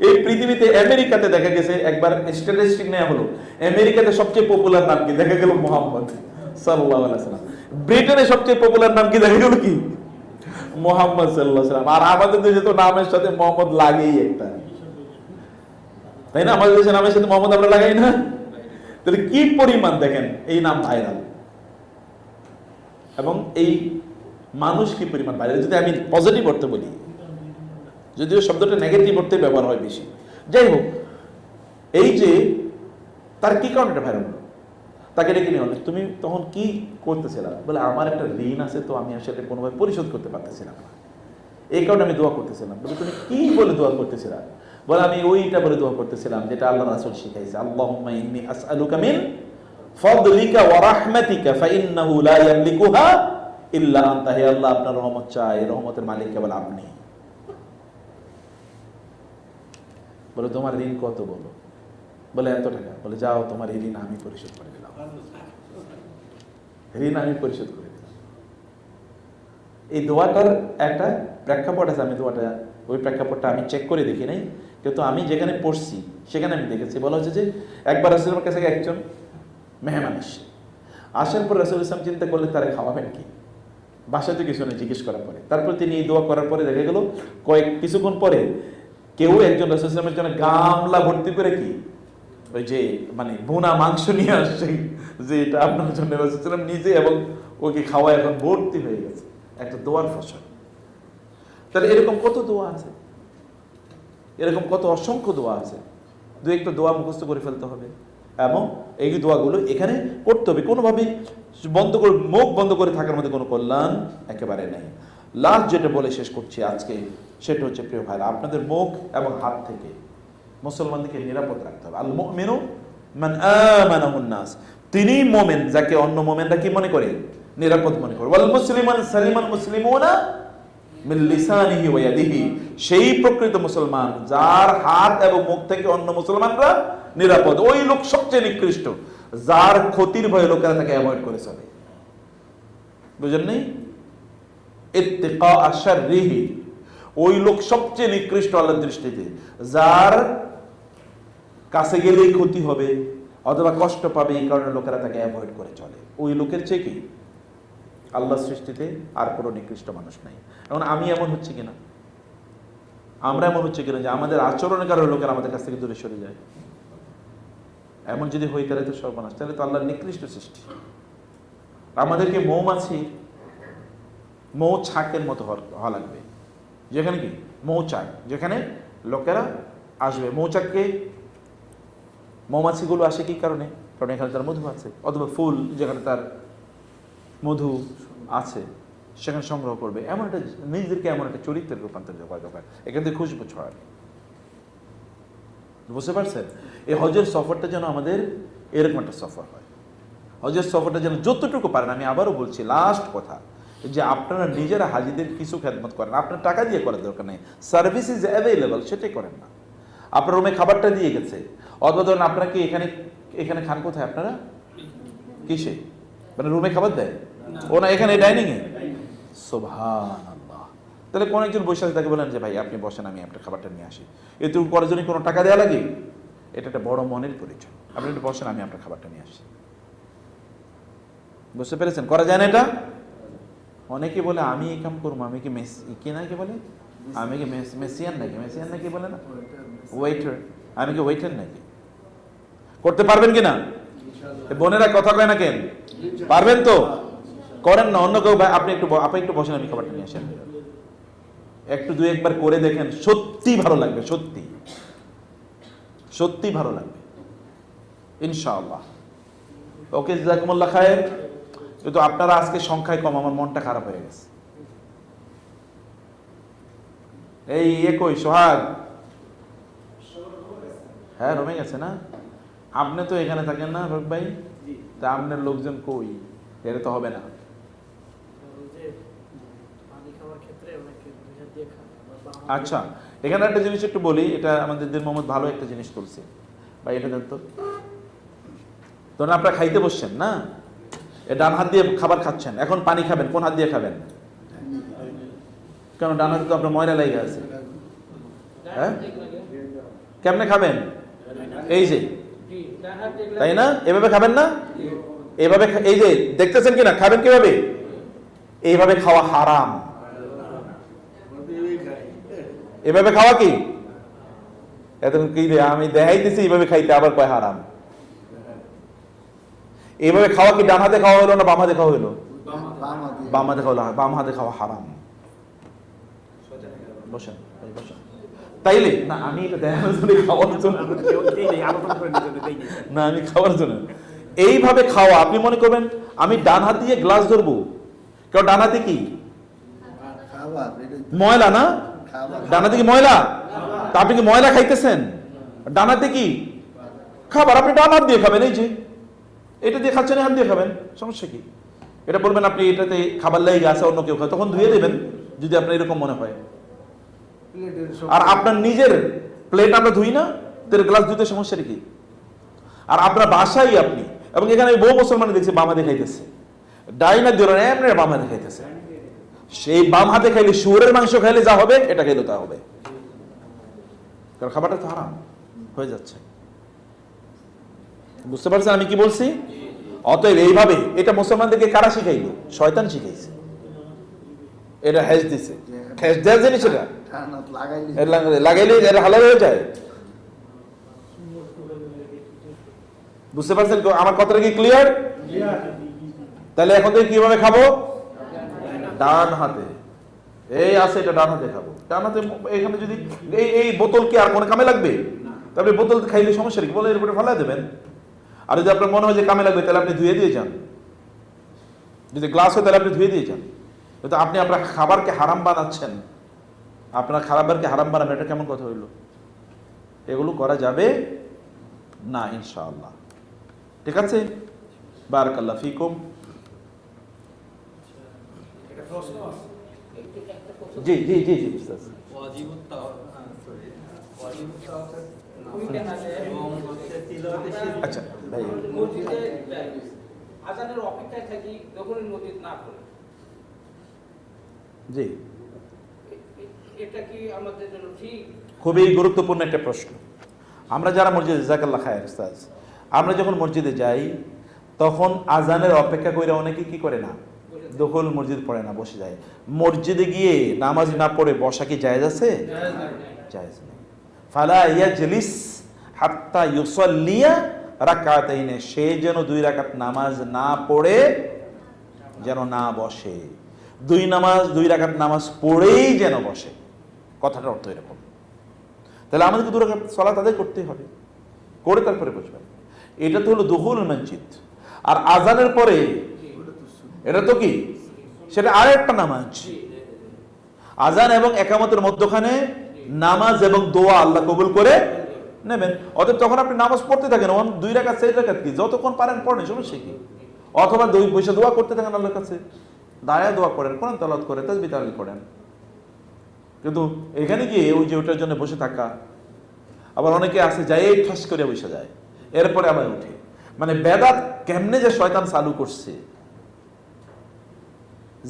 এই পৃথিবীতে আমেরিকাতে দেখা গেছে, একবার স্ট্যাটিস্টিক নেওয়া হলো, আমেরিকাতে সবচেয়ে পপুলার নাম কি? দেখা গেল মুহাম্মদ সাল্লাল্লাহু আলাইহি ওয়াসাল্লাম। ব্রিটেনে সবচেয়ে পপুলার নাম কি? দেখা গেল কি? মুহাম্মদ সাল্লাল্লাহু আলাইহি ওয়াসাল্লাম। আর আমাদের দেশে তো নামের সাথে মোহাম্মদ লাগেই একটা, তাই না? আমাদের দেশে নামের সাথে মোহাম্মদ আমরা লাগাই না? তাহলে কি পরিমাণ দেখেন এই নাম ভাইরাল, এবং এই মানুষ কি পরিমাণ ভাইরাল। যদি আমি পজিটিভ অর্থে বলি, যদিও শব্দটা নেগেটিভ অর্থে ব্যবহার হয় বেশি, যাই হোক, এই যে তার কি কারণে এটা ভাইরাল হলো? তাকে ডেকে নিয়ে হলো, তুমি তখন কি করতেছিলা? বলে আমার একটা ঋণ আছে, তো আমি আসলে কোনোভাবে পরিশোধ করতে পারতেছিলাম না, এই কারণে আমি দোয়া করতেছিলাম। বলে তুমি কি বলে দোয়া করতেছিলা? বলে আমি ওইটা বলে দোয়া করতেছিলাম যেটা আল্লাহ রাসূল শিখাইছে, আল্লাহুম্মা ইন্নী আসআলুকা মিন ফাদলিকা ওয়া রাহমাতিকা ফাইন্নাহু লা ইয়ামলিকুহা ইল্লা আনতা। হে আল্লাহ, আপনার রহমত চাই, রহমতের মালিক কেবল আপনি। বলে তোমার ঋণ কত? বলো। বলে এত টাকা। বলে যাও, তোমার এই ঋণ আমি পরিশোধ করে দিলাম, ঋণ আমি পরিশোধ করে দিলাম। এই দোয়াটার একটা প্রেক্ষাপট আছে, আমি দোয়াটা ওই প্রেক্ষাপটটা আমি চেক করে দেখি নাই, কিন্তু আমি যেখানে পড়ছি সেখানে আমি দেখেছি। বলা হচ্ছে যে একবার রাসূলের কাছে একজন মেহমান আসে, আসার পর রাসূল ইসলাম চিন্তা করলে তারা খাওয়াবেন কি, বাসাতে কিছু নেই, জিজ্ঞেস করার পরে তারপর তিনি এই দোয়া করার পরে দেখা গেল কিছুক্ষণ পরে কেউ একজন রাসূল ইসলামের জন্য গামলা ভর্তি করে কি ওই যে মানে ভুনা মাংস নিয়ে আসছে, যে এটা আপনার জন্য রাসূল ইসলাম নিজে, এবং ওকে খাওয়া এখন ভর্তি হয়ে গেছে, একটা দোয়ার ফসল। তাহলে এরকম কত দোয়া আছে, এরকম কত অসংখ্য দোয়া আছে। দু একটা দোয়া মুখস্থ করে ফেলতে হবে, এবং এই দোয়াগুলো এখানে করতে হবে। কোনোভাবেই বন্ধ করে, মুখ বন্ধ করে থাকার মধ্যে কোনো কল্যাণ একেবারে নেই। লাস্ট যেটা বলে শেষ করছি আজকে, সেটা হচ্ছে প্রিয় ভাইরা, আপনাদের মুখ এবং হাত থেকে মুসলমানদেরকে নিরাপদ রাখতে হবে। আল মুমিনু মান আমানাহুন নাস, তিনি মোমেন যাকে অন্য মোমেনরা কি মনে করে? নিরাপদ মনে করে। ওয়াল মুসলিমান সালিমান মুসলিমুনা মিন লিসানিহি ওয়া ইয়াদিহি, সেই প্রকৃত মুসলমান যার হাত এবং মুখ থেকে অন্য মুসলমানরা নিরাপদ। ওই লোক সবচেয়ে নিকৃষ্ট যার ক্ষতির ভয়ে লোকেরা তাকে অ্যাভয়েড করে চলে। বুঝেন নেই? ইত্তিকা আশাররিহি, ওই লোক সবচেয়ে নিকৃষ্ট আল্লাহর দৃষ্টিতে, যার কাছে গেলেই ক্ষতি হবে অথবা কষ্ট পাবে, এই কারণে লোকেরা তাকে অ্যাভয়েড করে চলে। ওই লোকের চেয়ে কি আল্লাহ সৃষ্টিতে আর কোনো নিকৃষ্ট মানুষ নাই। এখন আমি এমন হচ্ছে কিনা, আমরা এমন হচ্ছে কিনা যে আমাদের আচরণের কারণে লোকেরা আমাদের কাছ থেকে দূরে সরে যায়? এমন যদি হই তাহলে তো সর্বনাশ, তাহলে তো আল্লাহর নিকৃষ্ট সৃষ্টি। আমাদেরকে মৌমাছি মৌছাকের মতো হওয়া লাগবে, যেখানে কি মৌচাক, যেখানে লোকেরা আসবে। মৌচাককে, মৌমাছিগুলো আসে কি কারণে? কারণ এখানে তার মধু আছে, অথবা ফুল যেখানে তার মধু আছে সেখানে সংগ্রহ করবে। এমন একটা নিজেদেরকে এমন একটা চরিত্রের রূপান্তরিত করা দরকার, এখান থেকে খুশবু ছড়াবে। বুঝতে পারছেন? এই হজের সফরটা যেন আমাদের এরকম একটা সফর হয়। হজের সফরটা যেন যতটুকু পারেন, আমি আবারও বলছি লাস্ট কথা, যে আপনারা নিজেরা হাজিদের কিছু খেদমত করেন। আপনার টাকা দিয়ে করার দরকার নেই, সার্ভিস ইজ অ্যাভেলেবল, সেটাই করেন না। আপনার রুমে খাবারটা দিয়ে গেছে, অথবা ধরুন আপনাকে এখানে খান কোথায় আপনারা? কিসে? মানে রুমে খাবার দেয়? ও না, এখানে ডাইনিং এ। সুবহানাল্লাহ। তাহলে কোন একজন বসে আছে, তাকে বলেন যে ভাই আপনি বসেন, আমি আপনার খাবারটা নিয়ে আসি। এটুকু করার জন্য কোনো টাকা দেওয়া লাগে? এটা একটা বড় মনের পরিচয়। আপনি একটু বসেন, আমি আপনার খাবারটা নিয়ে আসি। বুঝতে পেরেছেন? করা যায় না এটা? অনেকে বলে আমি এই কাম করবো, আমি কি কি নাকি বলে, আমি কি মেসিয়ান নাকি? মেসিয়ান নাকি বলে না, ওয়েটার। আমি কি ওয়েটার নাকি? করতে পারবেন কিনা? বোনেরা কথা কয় না কেন? পারবেন তো? করেন না। অন্য কেউ, আপনি একটু বসেন, আমি খাবারটা নিয়ে আসেন। একটু দুই একবার করে দেখেন, সত্যি ভালো লাগবে, সত্যি সত্যি ভালো লাগবে ইনশাআল্লাহ। ওকে, জাযাকুমুল্লাহ খায়ের। কিন্তু আপনারা আজকে সংখ্যায় কম, আমার মনটা খারাপ হয়ে গেছে। এই একই সোহাগ, হ্যাঁ রমে গেছে না? আপনি তো এখানে থাকেন না রক ভাই, তা আপনার লোকজন কই? এটা তো হবে না। আচ্ছা, এখানে একটা জিনিস একটু বলি, এটা আমাদের দিন মোহাম্মদ ভালো একটা জিনিস করছে ভাই, এটা দেন তো। ধরুন আপনারা খাইতে বসছেন না, এ ডান হাত দিয়ে খাবার খাচ্ছেন, এখন পানি খাবেন কোন হাত দিয়ে খাবেন? কেন? ডান হাতে তো আপনার ময়লা লেগে আছে। হ্যাঁ, কেমনে খাবেন? এই যে, তাই না? এভাবে খাবেন না? এভাবে এই যে দেখতেছেন কিনা, খাবেন কিভাবে? এইভাবে খাওয়া হারাম। এভাবে খাওয়া কি? এত কি রে, আমি দেখাইতেছি এইভাবে খাইতে, আবার কয় হারাম। এইভাবে খাওয়া কি ডান হাতে খাওয়া হলো না বাম হাতে খাওয়া হলো? বাম হাতে খাওয়া, বাম হাতে খাওয়া হারাম। বসেন বসেন। তাইলে না, আমি এটা দেখানোর জন্য, খাওয়ার জন্য না, আমি খাওয়ার জন্য। এইভাবে খাওয়া, আপনি মনে করবেন আমি ডান হাত দিয়ে গ্লাস ধরবো, কেউ ডান হাতে কি ময়লা না? ডান হাতে কি ময়লা? তা আপনি কি ময়লা খাইতেছেন? ডান হাতে কি খাবার, আপনি ডান হাত দিয়ে খাবেন। এই যে এটা দিয়ে খাচ্ছেন, হাত দিয়ে খাবেন, সমস্যা কি? এটা বলবেন আপনি এটাতে খাবার লেগে আছে, অন্য কেউ খায়, তখন ধুয়ে দেবেন যদি আপনার এরকম মনে হয়। আর আপনার নিজের প্লেট আমরা ধুই না, তেল গ্লাস ধুতে সমস্যা কি? আর আপনার বাসায় আপনি, এবং এখানে বহু মুসলমান দেখছি বাম হাতে খাইতেছে, ডাইনা দিয়ে আপনার বাম হাতে খাইতেছে। সেই বাম হাতে খাইলে, শুয়োরের মাংস খাইলে যা হবে, এটা খাইলে তা হবে, কারণ খাবারটা তো হারাম হয়ে যাচ্ছে। বুঝতে পারছেন আমি কি বলছি? অতএব এইভাবে, এটা মুসলমানদেরকে কারা শিখাইলো? শয়তান শিখাইছে। এটা হেজ দিছে, হেজ দেওয়ার জিনিস, এটা লাগাইলে এটা হালাল হয়ে যায়। বুঝতে পারছেন আমার কথাটা কি ক্লিয়ার? তাহলে এখন থেকে কিভাবে খাবো? ডান হাতে। এই আছে, এটা ডান হাতে খাবো, ডান হাতে। এখানে যদি এই বোতল কি আর কোনো কামে লাগবে? তারপরে বোতল খাইলে সমস্যা কি? বলে এর উপরে ফেলা দেবেন। আর যদি আপনার মনে হয় যে কামে লাগবে, তাহলে আপনি ধুয়ে দিয়ে যান। যদি গ্লাস হয় তাহলে আপনি ধুয়ে দিয়ে যান। কিন্তু আপনি আপনার খাবারকে হারাম বানাচ্ছেন, আপনার খাবারকে হারাম বানাবেন, এটা কেমন কথা হইল? এগুলো করা যাবে না ইনশাআল্লাহ। ঠিক আছে, বারাকাল্লাহ ফিকুম। জি জি জি জি আচ্ছা ভাই, আজানের অপেক্ষায় থাকি যখনই মসজিদ না করে, জি এটা কি আমাদের জন্য ঠিক? খুবই গুরুত্বপূর্ণ একটা প্রশ্ন। আমরা যারা মসজিদে, জাযাকাল্লাহ খায়ের উস্তাদ, আমরা যখন মসজিদে যাই, তখন আজানের অপেক্ষা করে অনেকে কি করে না, দখল মসজিদ পড়ে না, বসে যায়। মসজিদে গিয়ে নামাজ না পড়ে বসা কি জায়েজ আছে? জায়েজ নেই। ফালা ইয়াজলিস হাত্তা ইউসাল্লিয়া রাকাতাইন, সে যেন 2 রাকাত নামাজ না পড়ে যেন না বসে। 2 রাকাত নামাজ পড়েই যেন বসে। কথাটার অর্থ এরকম। তাহলে আমাদেরকে 2 রাকাত সালাত আদায় করতেই হবে, করে তারপরে বসবেন। এটা তো হলো দুখুল মসজিদ। আর আজানের পরে এটা তো কি, সেটা আরেকটা নামাজ। আজান এবং একামতের মধ্যখানে নামাজ এবং দোয়া আল্লাহ কবুল করে নেবেন। অতএব তখন আপনি নামাজ পড়তে থাকেন, 2 রাকাত 4 রাকাত কি, যতক্ষণ পারেন পড়েন, সমস্যা কি? অথবা 2 বসে দোয়া করতে থাকেন আল্লাহর কাছে, দাঁড়ায় দোয়া করেন, কোরআন তেলাওয়াত করে তাসবিহ তাহলিল করেন। কিন্তু এখানে গিয়ে ওই যে ওটার জন্য বসে থাকা, আবার অনেকে আছে যায় ঠাস করে বসে যায়, এরপরে আবার উঠে। মানে বেদাত কেমনে যে শয়তান চালু করছে,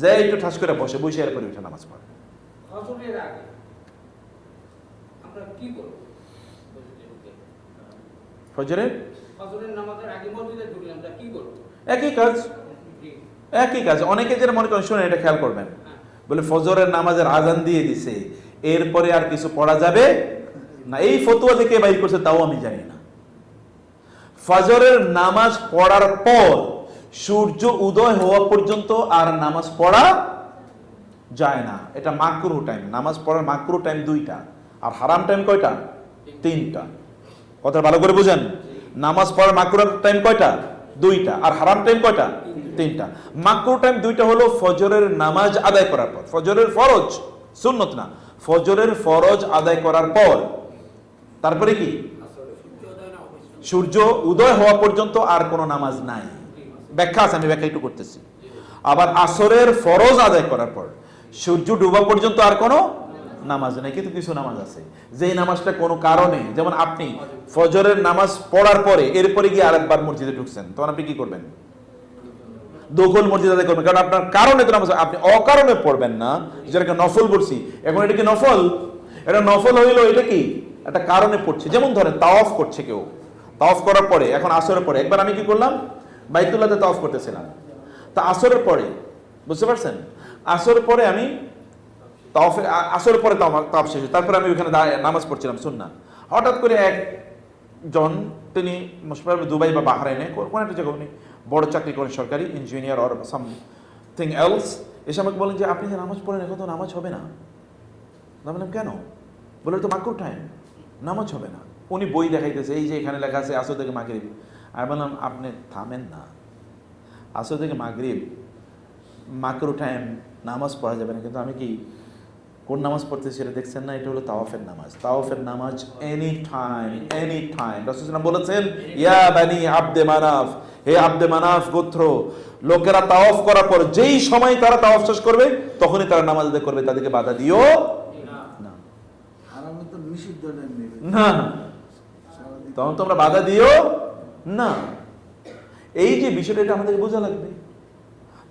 যে একটু ঠাস করে বসে এরপরে উঠে নামাজ পড়ে। ফজরের আগে আমরা কি করব? ফজরের নামাজের আগে মসজিদে ঢুকলে আমরা কি করব? একই কাজ। অনেকে যেটা মনে করেন, শুনে এটা খেয়াল করবেন, বলে ফজরের নামাজের আজান দিয়ে দিছে, এরপরে আর কিছু পড়া যাবে না। এই ফতোয়া যে কে বাইর করছে তাও আমি জানি না। ফজরের নামাজ পড়ার পর সূর্য উদয় হওয়া পর্যন্ত আর নামাজ পড়া যায় না। এটা মাকরুহ টাইম। নামাজ পড়ার মাকরুহ টাইম 2টা, আর হারাম টাইম কয়টা? 3টা। কথা ভালো করে বুঝেন। নামাজ পড়ার মাকরুহ টাইম কয়টা? 2টা, আর হারাম টাইম কয়টা? 3টা। মাকরুহ টাইম 2টা হলো ফজরের নামাজ আদায় করার পর, ফজরের ফরজ, সুন্নত না, ফজরের ফরজ আদায় করার পর। তারপরে কি? সূর্য উদয় হওয়া পর্যন্ত আর কোনো নামাজ নাই। ব্যাখ্যা আছে, আমি ব্যাখ্যা একটু করতেছি। আবার আসরের ফরজ আদায় করার পর সূর্য ডুবা পর্যন্ত আর কোনো নামাজ নেই, কিন্তু কিছু নামাজ আছে যেই নামাজটা কোনো কারণে, যেমন আপনি ফজরের নামাজ পড়ার পরে এরপরে গিয়ে আরেকবার মসজিদে ঢুকছেন, তখন আপনি কি করবেন? দখল মসজিদ আদায় করবেন, কারণ আপনার কারণে তো নামাজ, আপনি অকারণে পড়বেন না। যেটাকে নফল পড়ছি, এখন এটা কি নফল? এটা নফল হইলো, এটা কি একটা কারণে পড়ছে। যেমন ধরেন তাওয়াফ করছে কেউ, তাওয়াফ করার পরে এখন আসরের পরে একবার আমি কি করলাম, বাইতুল্লাহতে তাওয়াফ করতেছিলাম, তা আসরের পরে, বুঝতে পারছেন, আসরের পরে আমি তাওয়াফে, আসরের পরে তাওয়াফ শেষ, তারপরে আমি ওখানে নামাজ পড়ছিলাম সুন্নাহ। হঠাৎ করে একজন, তিনি দুবাই বা বাহরাইনে কোন একটা জায়গায় উনি বড় চাকরি করেন, সরকারি ইঞ্জিনিয়ার অর সামথিং এলস, এসে আমাকে বলেন যে আপনি যে নামাজ পড়েন এখন তো নামাজ হবে না। আমি বললাম কেন? বলে তো মাকরু টাইম, নামাজ হবে না। উনি বই দেখাইতেছে, এই যে এখানে লেখা আছে আসর থেকে মাগরিব। আমি বললাম আপনি থামেন না, আসর থেকে মাগরিব মাকরু টাইম, নামাজ পড়া যাবে না। কিন্তু আমি কি কোন নামাজ পড়তেছি সেটা দেখছেন না? এটা হলো তাওয়াফের নামাজ। তাওয়াফের নামাজ এনি টাইম, এনি টাইম। রাসূল সাল্লাল্লাহু আলাইহি ওয়াসাল্লাম বলেছেন, ইয়া বানি আব্দে মানাফ, হে আব্দে মানাফ গোত্র, লোকেরা তাওয়াফ করার পর যেই সময় তারা তাওয়াফ শেষ করবে তখনই তারা নামাজ আদায় করবে, তাদেরকে বাধা দিও না। হারামে তো নিষিদ্ধ নেবে না, তখন তোমরা বাধা দিও না। এই যে বিষয়টা, এটা আমাদেরকে বোঝা লাগবে।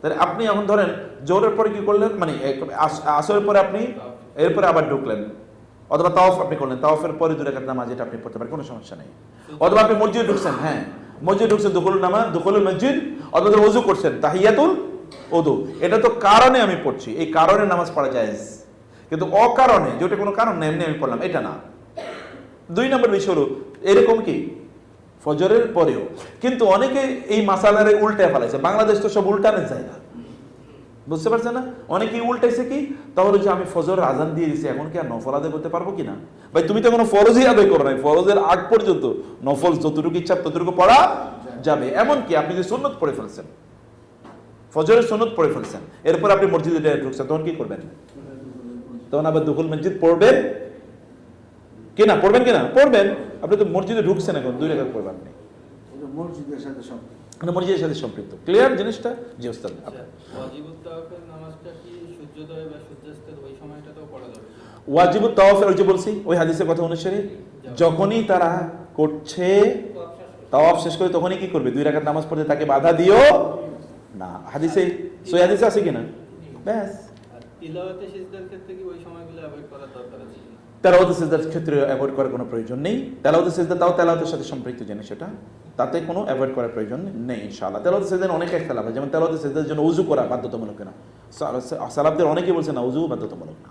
তাহলে আপনি এখন ধরেন জোহরের পরে কি করলেন, মানে আসরের পরে আপনি এরপরে আবার ঢুকলেন, অথবা তাওয়াফ আপনি করলেন, তাওয়াফের পরে 2 রাকাত নামাজ, এটা আপনি পড়তে পারেন, কোনো সমস্যা নেই। অথবা আপনি মসজিদে ঢুকছেন, হ্যাঁ মসজিদে ঢুকছেন, দুখুলুল নামাজ, দুখুলুল মসজিদ, অথবা ওযু করছেন, তাহিয়াতুল ওযু, এটা তো কারণে আমি পড়ছি, এই কারণে নামাজ পড়া জায়েজ। কিন্তু অকারণে, যেটা কোনো কারণ নেই, এমনি আমি পড়লাম, এটা না। 2 নম্বর বিষয় হলো এরকম কি ফজরের পরেও, কিন্তু অনেকে এই মাসালারে উল্টে ফেলাইছে। বাংলাদেশ তো সব উল্টানোর জায়গা, বুঝতে পারছেন না? অনেকেই উল্টাইছে কি, তাহলে যে আমি ফজরের আজান দিয়ে দিছি, এখন কি আর নফল আদায় করতে পারবো কিনা? ভাই তুমি তো কোনো ফরজই আদায় করো নাই, ফরজের আগ পর্যন্ত নফল যতটুকু ইচ্ছা ততটুকু পড়া যাবে। এমনকি আপনি যে সুন্নত পড়ে ফেলছেন, ফজরের সুন্নত পড়ে ফেলছেন, এরপর আপনি মসজিদে ঢুকছেন, তখন কি করবেন? তখন আবার দুখুল মসজিদ পড়বেন কিনা? পড়বেন কিনা? পড়বেন। আপনি তো মসজিদে ঢুকছেন, এখন 2 রাকাত পড়বেন আপনি, মসজিদের সাথে সম্পর্ক, মসজিদের সাথে সম্পৃক্ত। ক্লিয়ার জিনিসটা? জি ওস্তাদ। ওয়াজিবুত তাওয়াফের নামাজটা কি সূর্যোদয় বা সূর্যাস্তের ওই সময়টাতেও পড়া যাবে? ওয়াজিবুত তাওয়াফের, ওই যে বলছি ওই হাদিসের কথা অনুসারে, যখনই তারা করছে তাওয়াফ শেষ করে তখনই কি করবে? 2 রাকাত নামাজ পড়তে, তাকে বাধা দিও না। হাদিসে, সই হাদিসে আছে কিনা? ব্যাস। আর তিলাওয়াতে সিজদার ক্ষেত্রে কি ওই সময়গুলো অ্যাভয়েড করার দরকার আছে? তেলাওয়াতে সিজদার ক্ষেত্রে অ্যাভয়েড করার কোনো প্রয়োজন নেই। তেলাওয়াতে সিজদা তাও তেলাওয়াতের সাথে সম্পৃক্ত জিনিস, সেটা তাতে কোনো অ্যাভয়েড করার প্রয়োজন নেই ইনশাআল্লাহ। তেলাওয়াতে সিজদার অনেক খেলাফ হয়, যেমন তেলাওয়াতে সিজদার জন্য ওযু করা বাধ্যতামূলক না। সালাফদের অনেকেই বলছেন না, ওযু বাধ্যতামূলক না।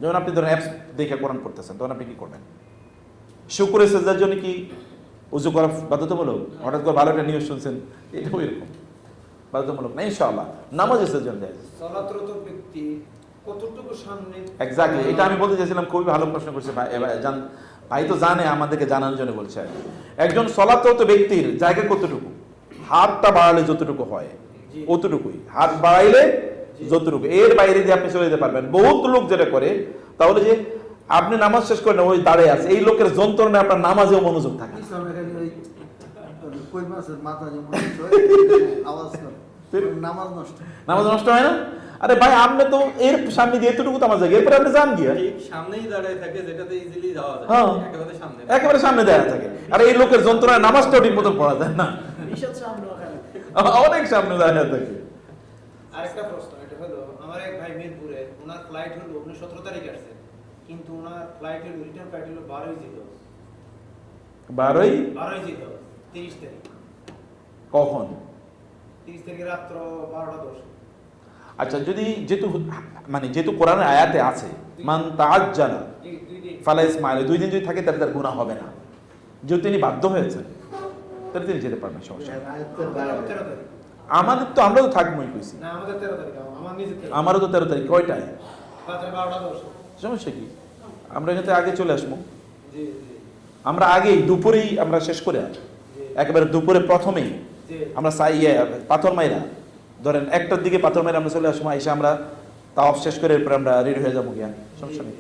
যেমন আপনি ধরেন অ্যাপস দেখে কোরআন পড়তেছেন, তখন আপনি কি করবেন? শুকরের সিজদার জন্য কি ওযু করা বাধ্যতামূলক? হঠাৎ করে ভালো একটা নিউজ শুনছেন, এটাও এরকম বাধ্যতামূলক না ইনশাআল্লাহ। নামাজের সিজদা যায় সালাতরত ব্যক্তি কতটুকু সামনে, এক্স্যাক্টলি, এটা আমি বলতে চাইছিলাম। খুবই ভালো প্রশ্ন করছে ভাই। ভাই তো জানে, আমাদেরকে জানানোর জন্য বলছে। একজন সলাতরত ব্যক্তির জায়গা কতটুকু? হাতটা বাড়ালে যতটুকু হয় অতটুকুই, হাত বাড়াইলে যতটুকু, এর বাইরে দিয়ে আপনি চলে যেতে পারবেন। বহুত লোক যেটা করে, তাহলে যে আপনি নামাজ শেষ করেন, ওই দাঁড়িয়ে আছে, এই লোকের যন্ত্রণায় আপনার নামাজেও মনোযোগ থাকে। কই মাছের মাথা যেমন আওয়াজ করে, নামাজ নষ্ট, নামাজ নষ্ট হয় না? আরে ভাই, আপনি তো এর সামনে দিয়ে এতটুকু তো আমার জায়গা, এরপরে আপনি যান গিয়া ঠিক সামনেই দাঁড়ায় থাকে, যেটাতে ইজিলি যাওয়া যায়, হ্যাঁ, একেবারে সামনে, একেবারে সামনে দেয়া থাকে। আর এই লোকের যন্ত্রণায় নামাজটাও ঠিক মতো পড়া যায় না, অনেক সামনে দাঁড়িয়ে থাকে। আরেকটা প্রশ্ন, এটা হলো আমার এক ভাই মিরপুরে, ওনার ফ্লাইট হলো 17 তারিখে আসছে, কিন্তু ওনার ফ্লাইট হলো রিটার্ন ফ্লাইট হলো 12ই জিলহজ, 12ই 30 তারিখ, কখন? 30 তারিখে রাত্র 12:10। আচ্ছা, যদি যেহেতু কোরআনের আয়াতে আছে মান তাআজ্জালা ফালা ইসমাইল, 2 দিন যদি থাকে তাহলে তার গুনাহ হবে না। যদি তিনি বাধ্য হয়েছেন তাহলে তিনি যেতে পারবেন, সমস্যা নেই। 13 তারিখ আমাদের তো, আমরা তো থাকবোই কইছি। না, আমাদের 13 তারিখ, আমার নিজের তারিখ, আমারও তো 13 তারিখ। কয়টায়? রাত্রে 12:10। সমস্যা কি? আমরা এখানে আগে চলে আসবো। জি জি আমরা আগেই দুপুরেই আমরা শেষ করে, একেবারে দুপুরে প্রথমেই জি আমরা পাথর মাইরা, ধরেন 1টার দিকে পাথর মাইরা আমরা চলে আসবো, এসে আমরা তাওয়াফ শেষ করে এরপর আমরা রেডি হয়ে যাবো গিয়া, সমস্যা নেই।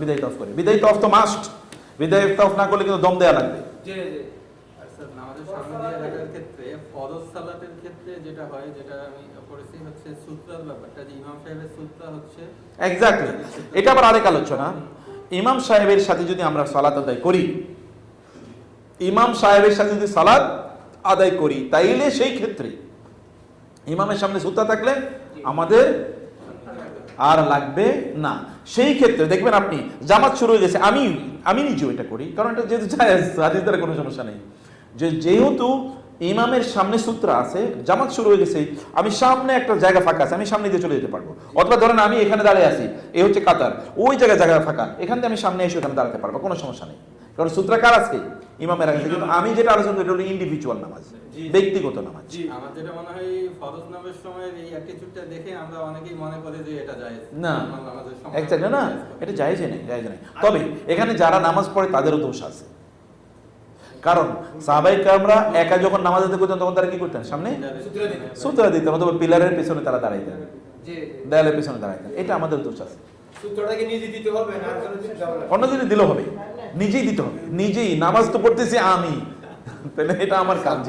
বিদায় তাওয়াফ করে, বিদায় তাওয়াফ তো মাস্ট। বিদায় ইফতাহ না করলে কিন্তু দম দেওয়া লাগবে। জি জি আর স্যার নামাজের সামনে দিয়ে হাঁটার ক্ষেত্রে ফরজ সালাতের ক্ষেত্রে যেটা হয়, যেটা আমি পড়েছি হচ্ছে সূত্রার ব্যাপারটা, যে ইমাম সাহেবের সূত্রা হচ্ছে এক্স্যাক্টলি, এটা আবার আরেক আলোচনা। ইমাম সাহেবের সাথে যদি আমরা সালাত আদায় করি, ইমাম সাহেবের সাথে যদি সালাত আদায় করি, তাইলে সেই ক্ষেত্রে ইমামের সামনে সুত্রা থাকলে আমাদের আর লাগবে না। সেই ক্ষেত্রে দেখবেন আপনি জামাত শুরু হয়ে গেছে, আমি নিজেও এটা করি, কারণ এটা যেহেতু জায়েজ, হাদিস দ্বারা কোনো সমস্যা নেই, যেহেতু ইমামের সামনে সূত্র আছে, জামাত শুরু হয়ে গেছে, আমি সামনে একটা জায়গা ফাঁকা আছে, আমি সামনে দিয়ে চলে যেতে পারবো। অথবা ধরেন আমি এখানে দাঁড়িয়ে আছি, এই হচ্ছে কাতার, ওই জায়গায় জায়গা ফাঁকা, এখান থেকে আমি সামনে এসে ওখানে দাঁড়াতে পারবো, কোনো সমস্যা নেই, কারণ সূত্র কার আছে? ইমামের আছে। কিন্তু আমি যেটা আলোচনা করি এটা হলো ইন্ডিভিজুয়াল নামাজ, ব্যক্তিগত নামাজ। আমার যেটা মনে হয় ফরজ নামাজের সময় এই অ্যাটিটিউডটা দেখে আমরা অনেকেই মনে করি যে এটা জায়েজ না, নামাজের সময় এক্স্যাক্টলি না, এটা জায়েজই নেই, জায়েজ নেই। তবে এখানে যারা নামাজ পড়ে তাদেরও দোষ আছে, কারণ সাহাবায়ে কেরামরা একা যখন নামাজ আদায় করতেন তখন তারা কি করতেন? সামনে সূত্রা দিতেন, অথবা পিলারের পেছনে তারা দাঁড়াইতেন, জি দেয়ালের পেছনে দাঁড়াইতেন, এটা আমাদের দোষ আছে। সূত্রটাকে নিজে দিতে হবে না, আর কোনো চিন্তা হবে না। অন্য যদি দিলেও হবে, নিজেই দিতে হবে, নিজেই নামাজ তো পড়তেছি আমি, তাহলে এটা আমার কাজ।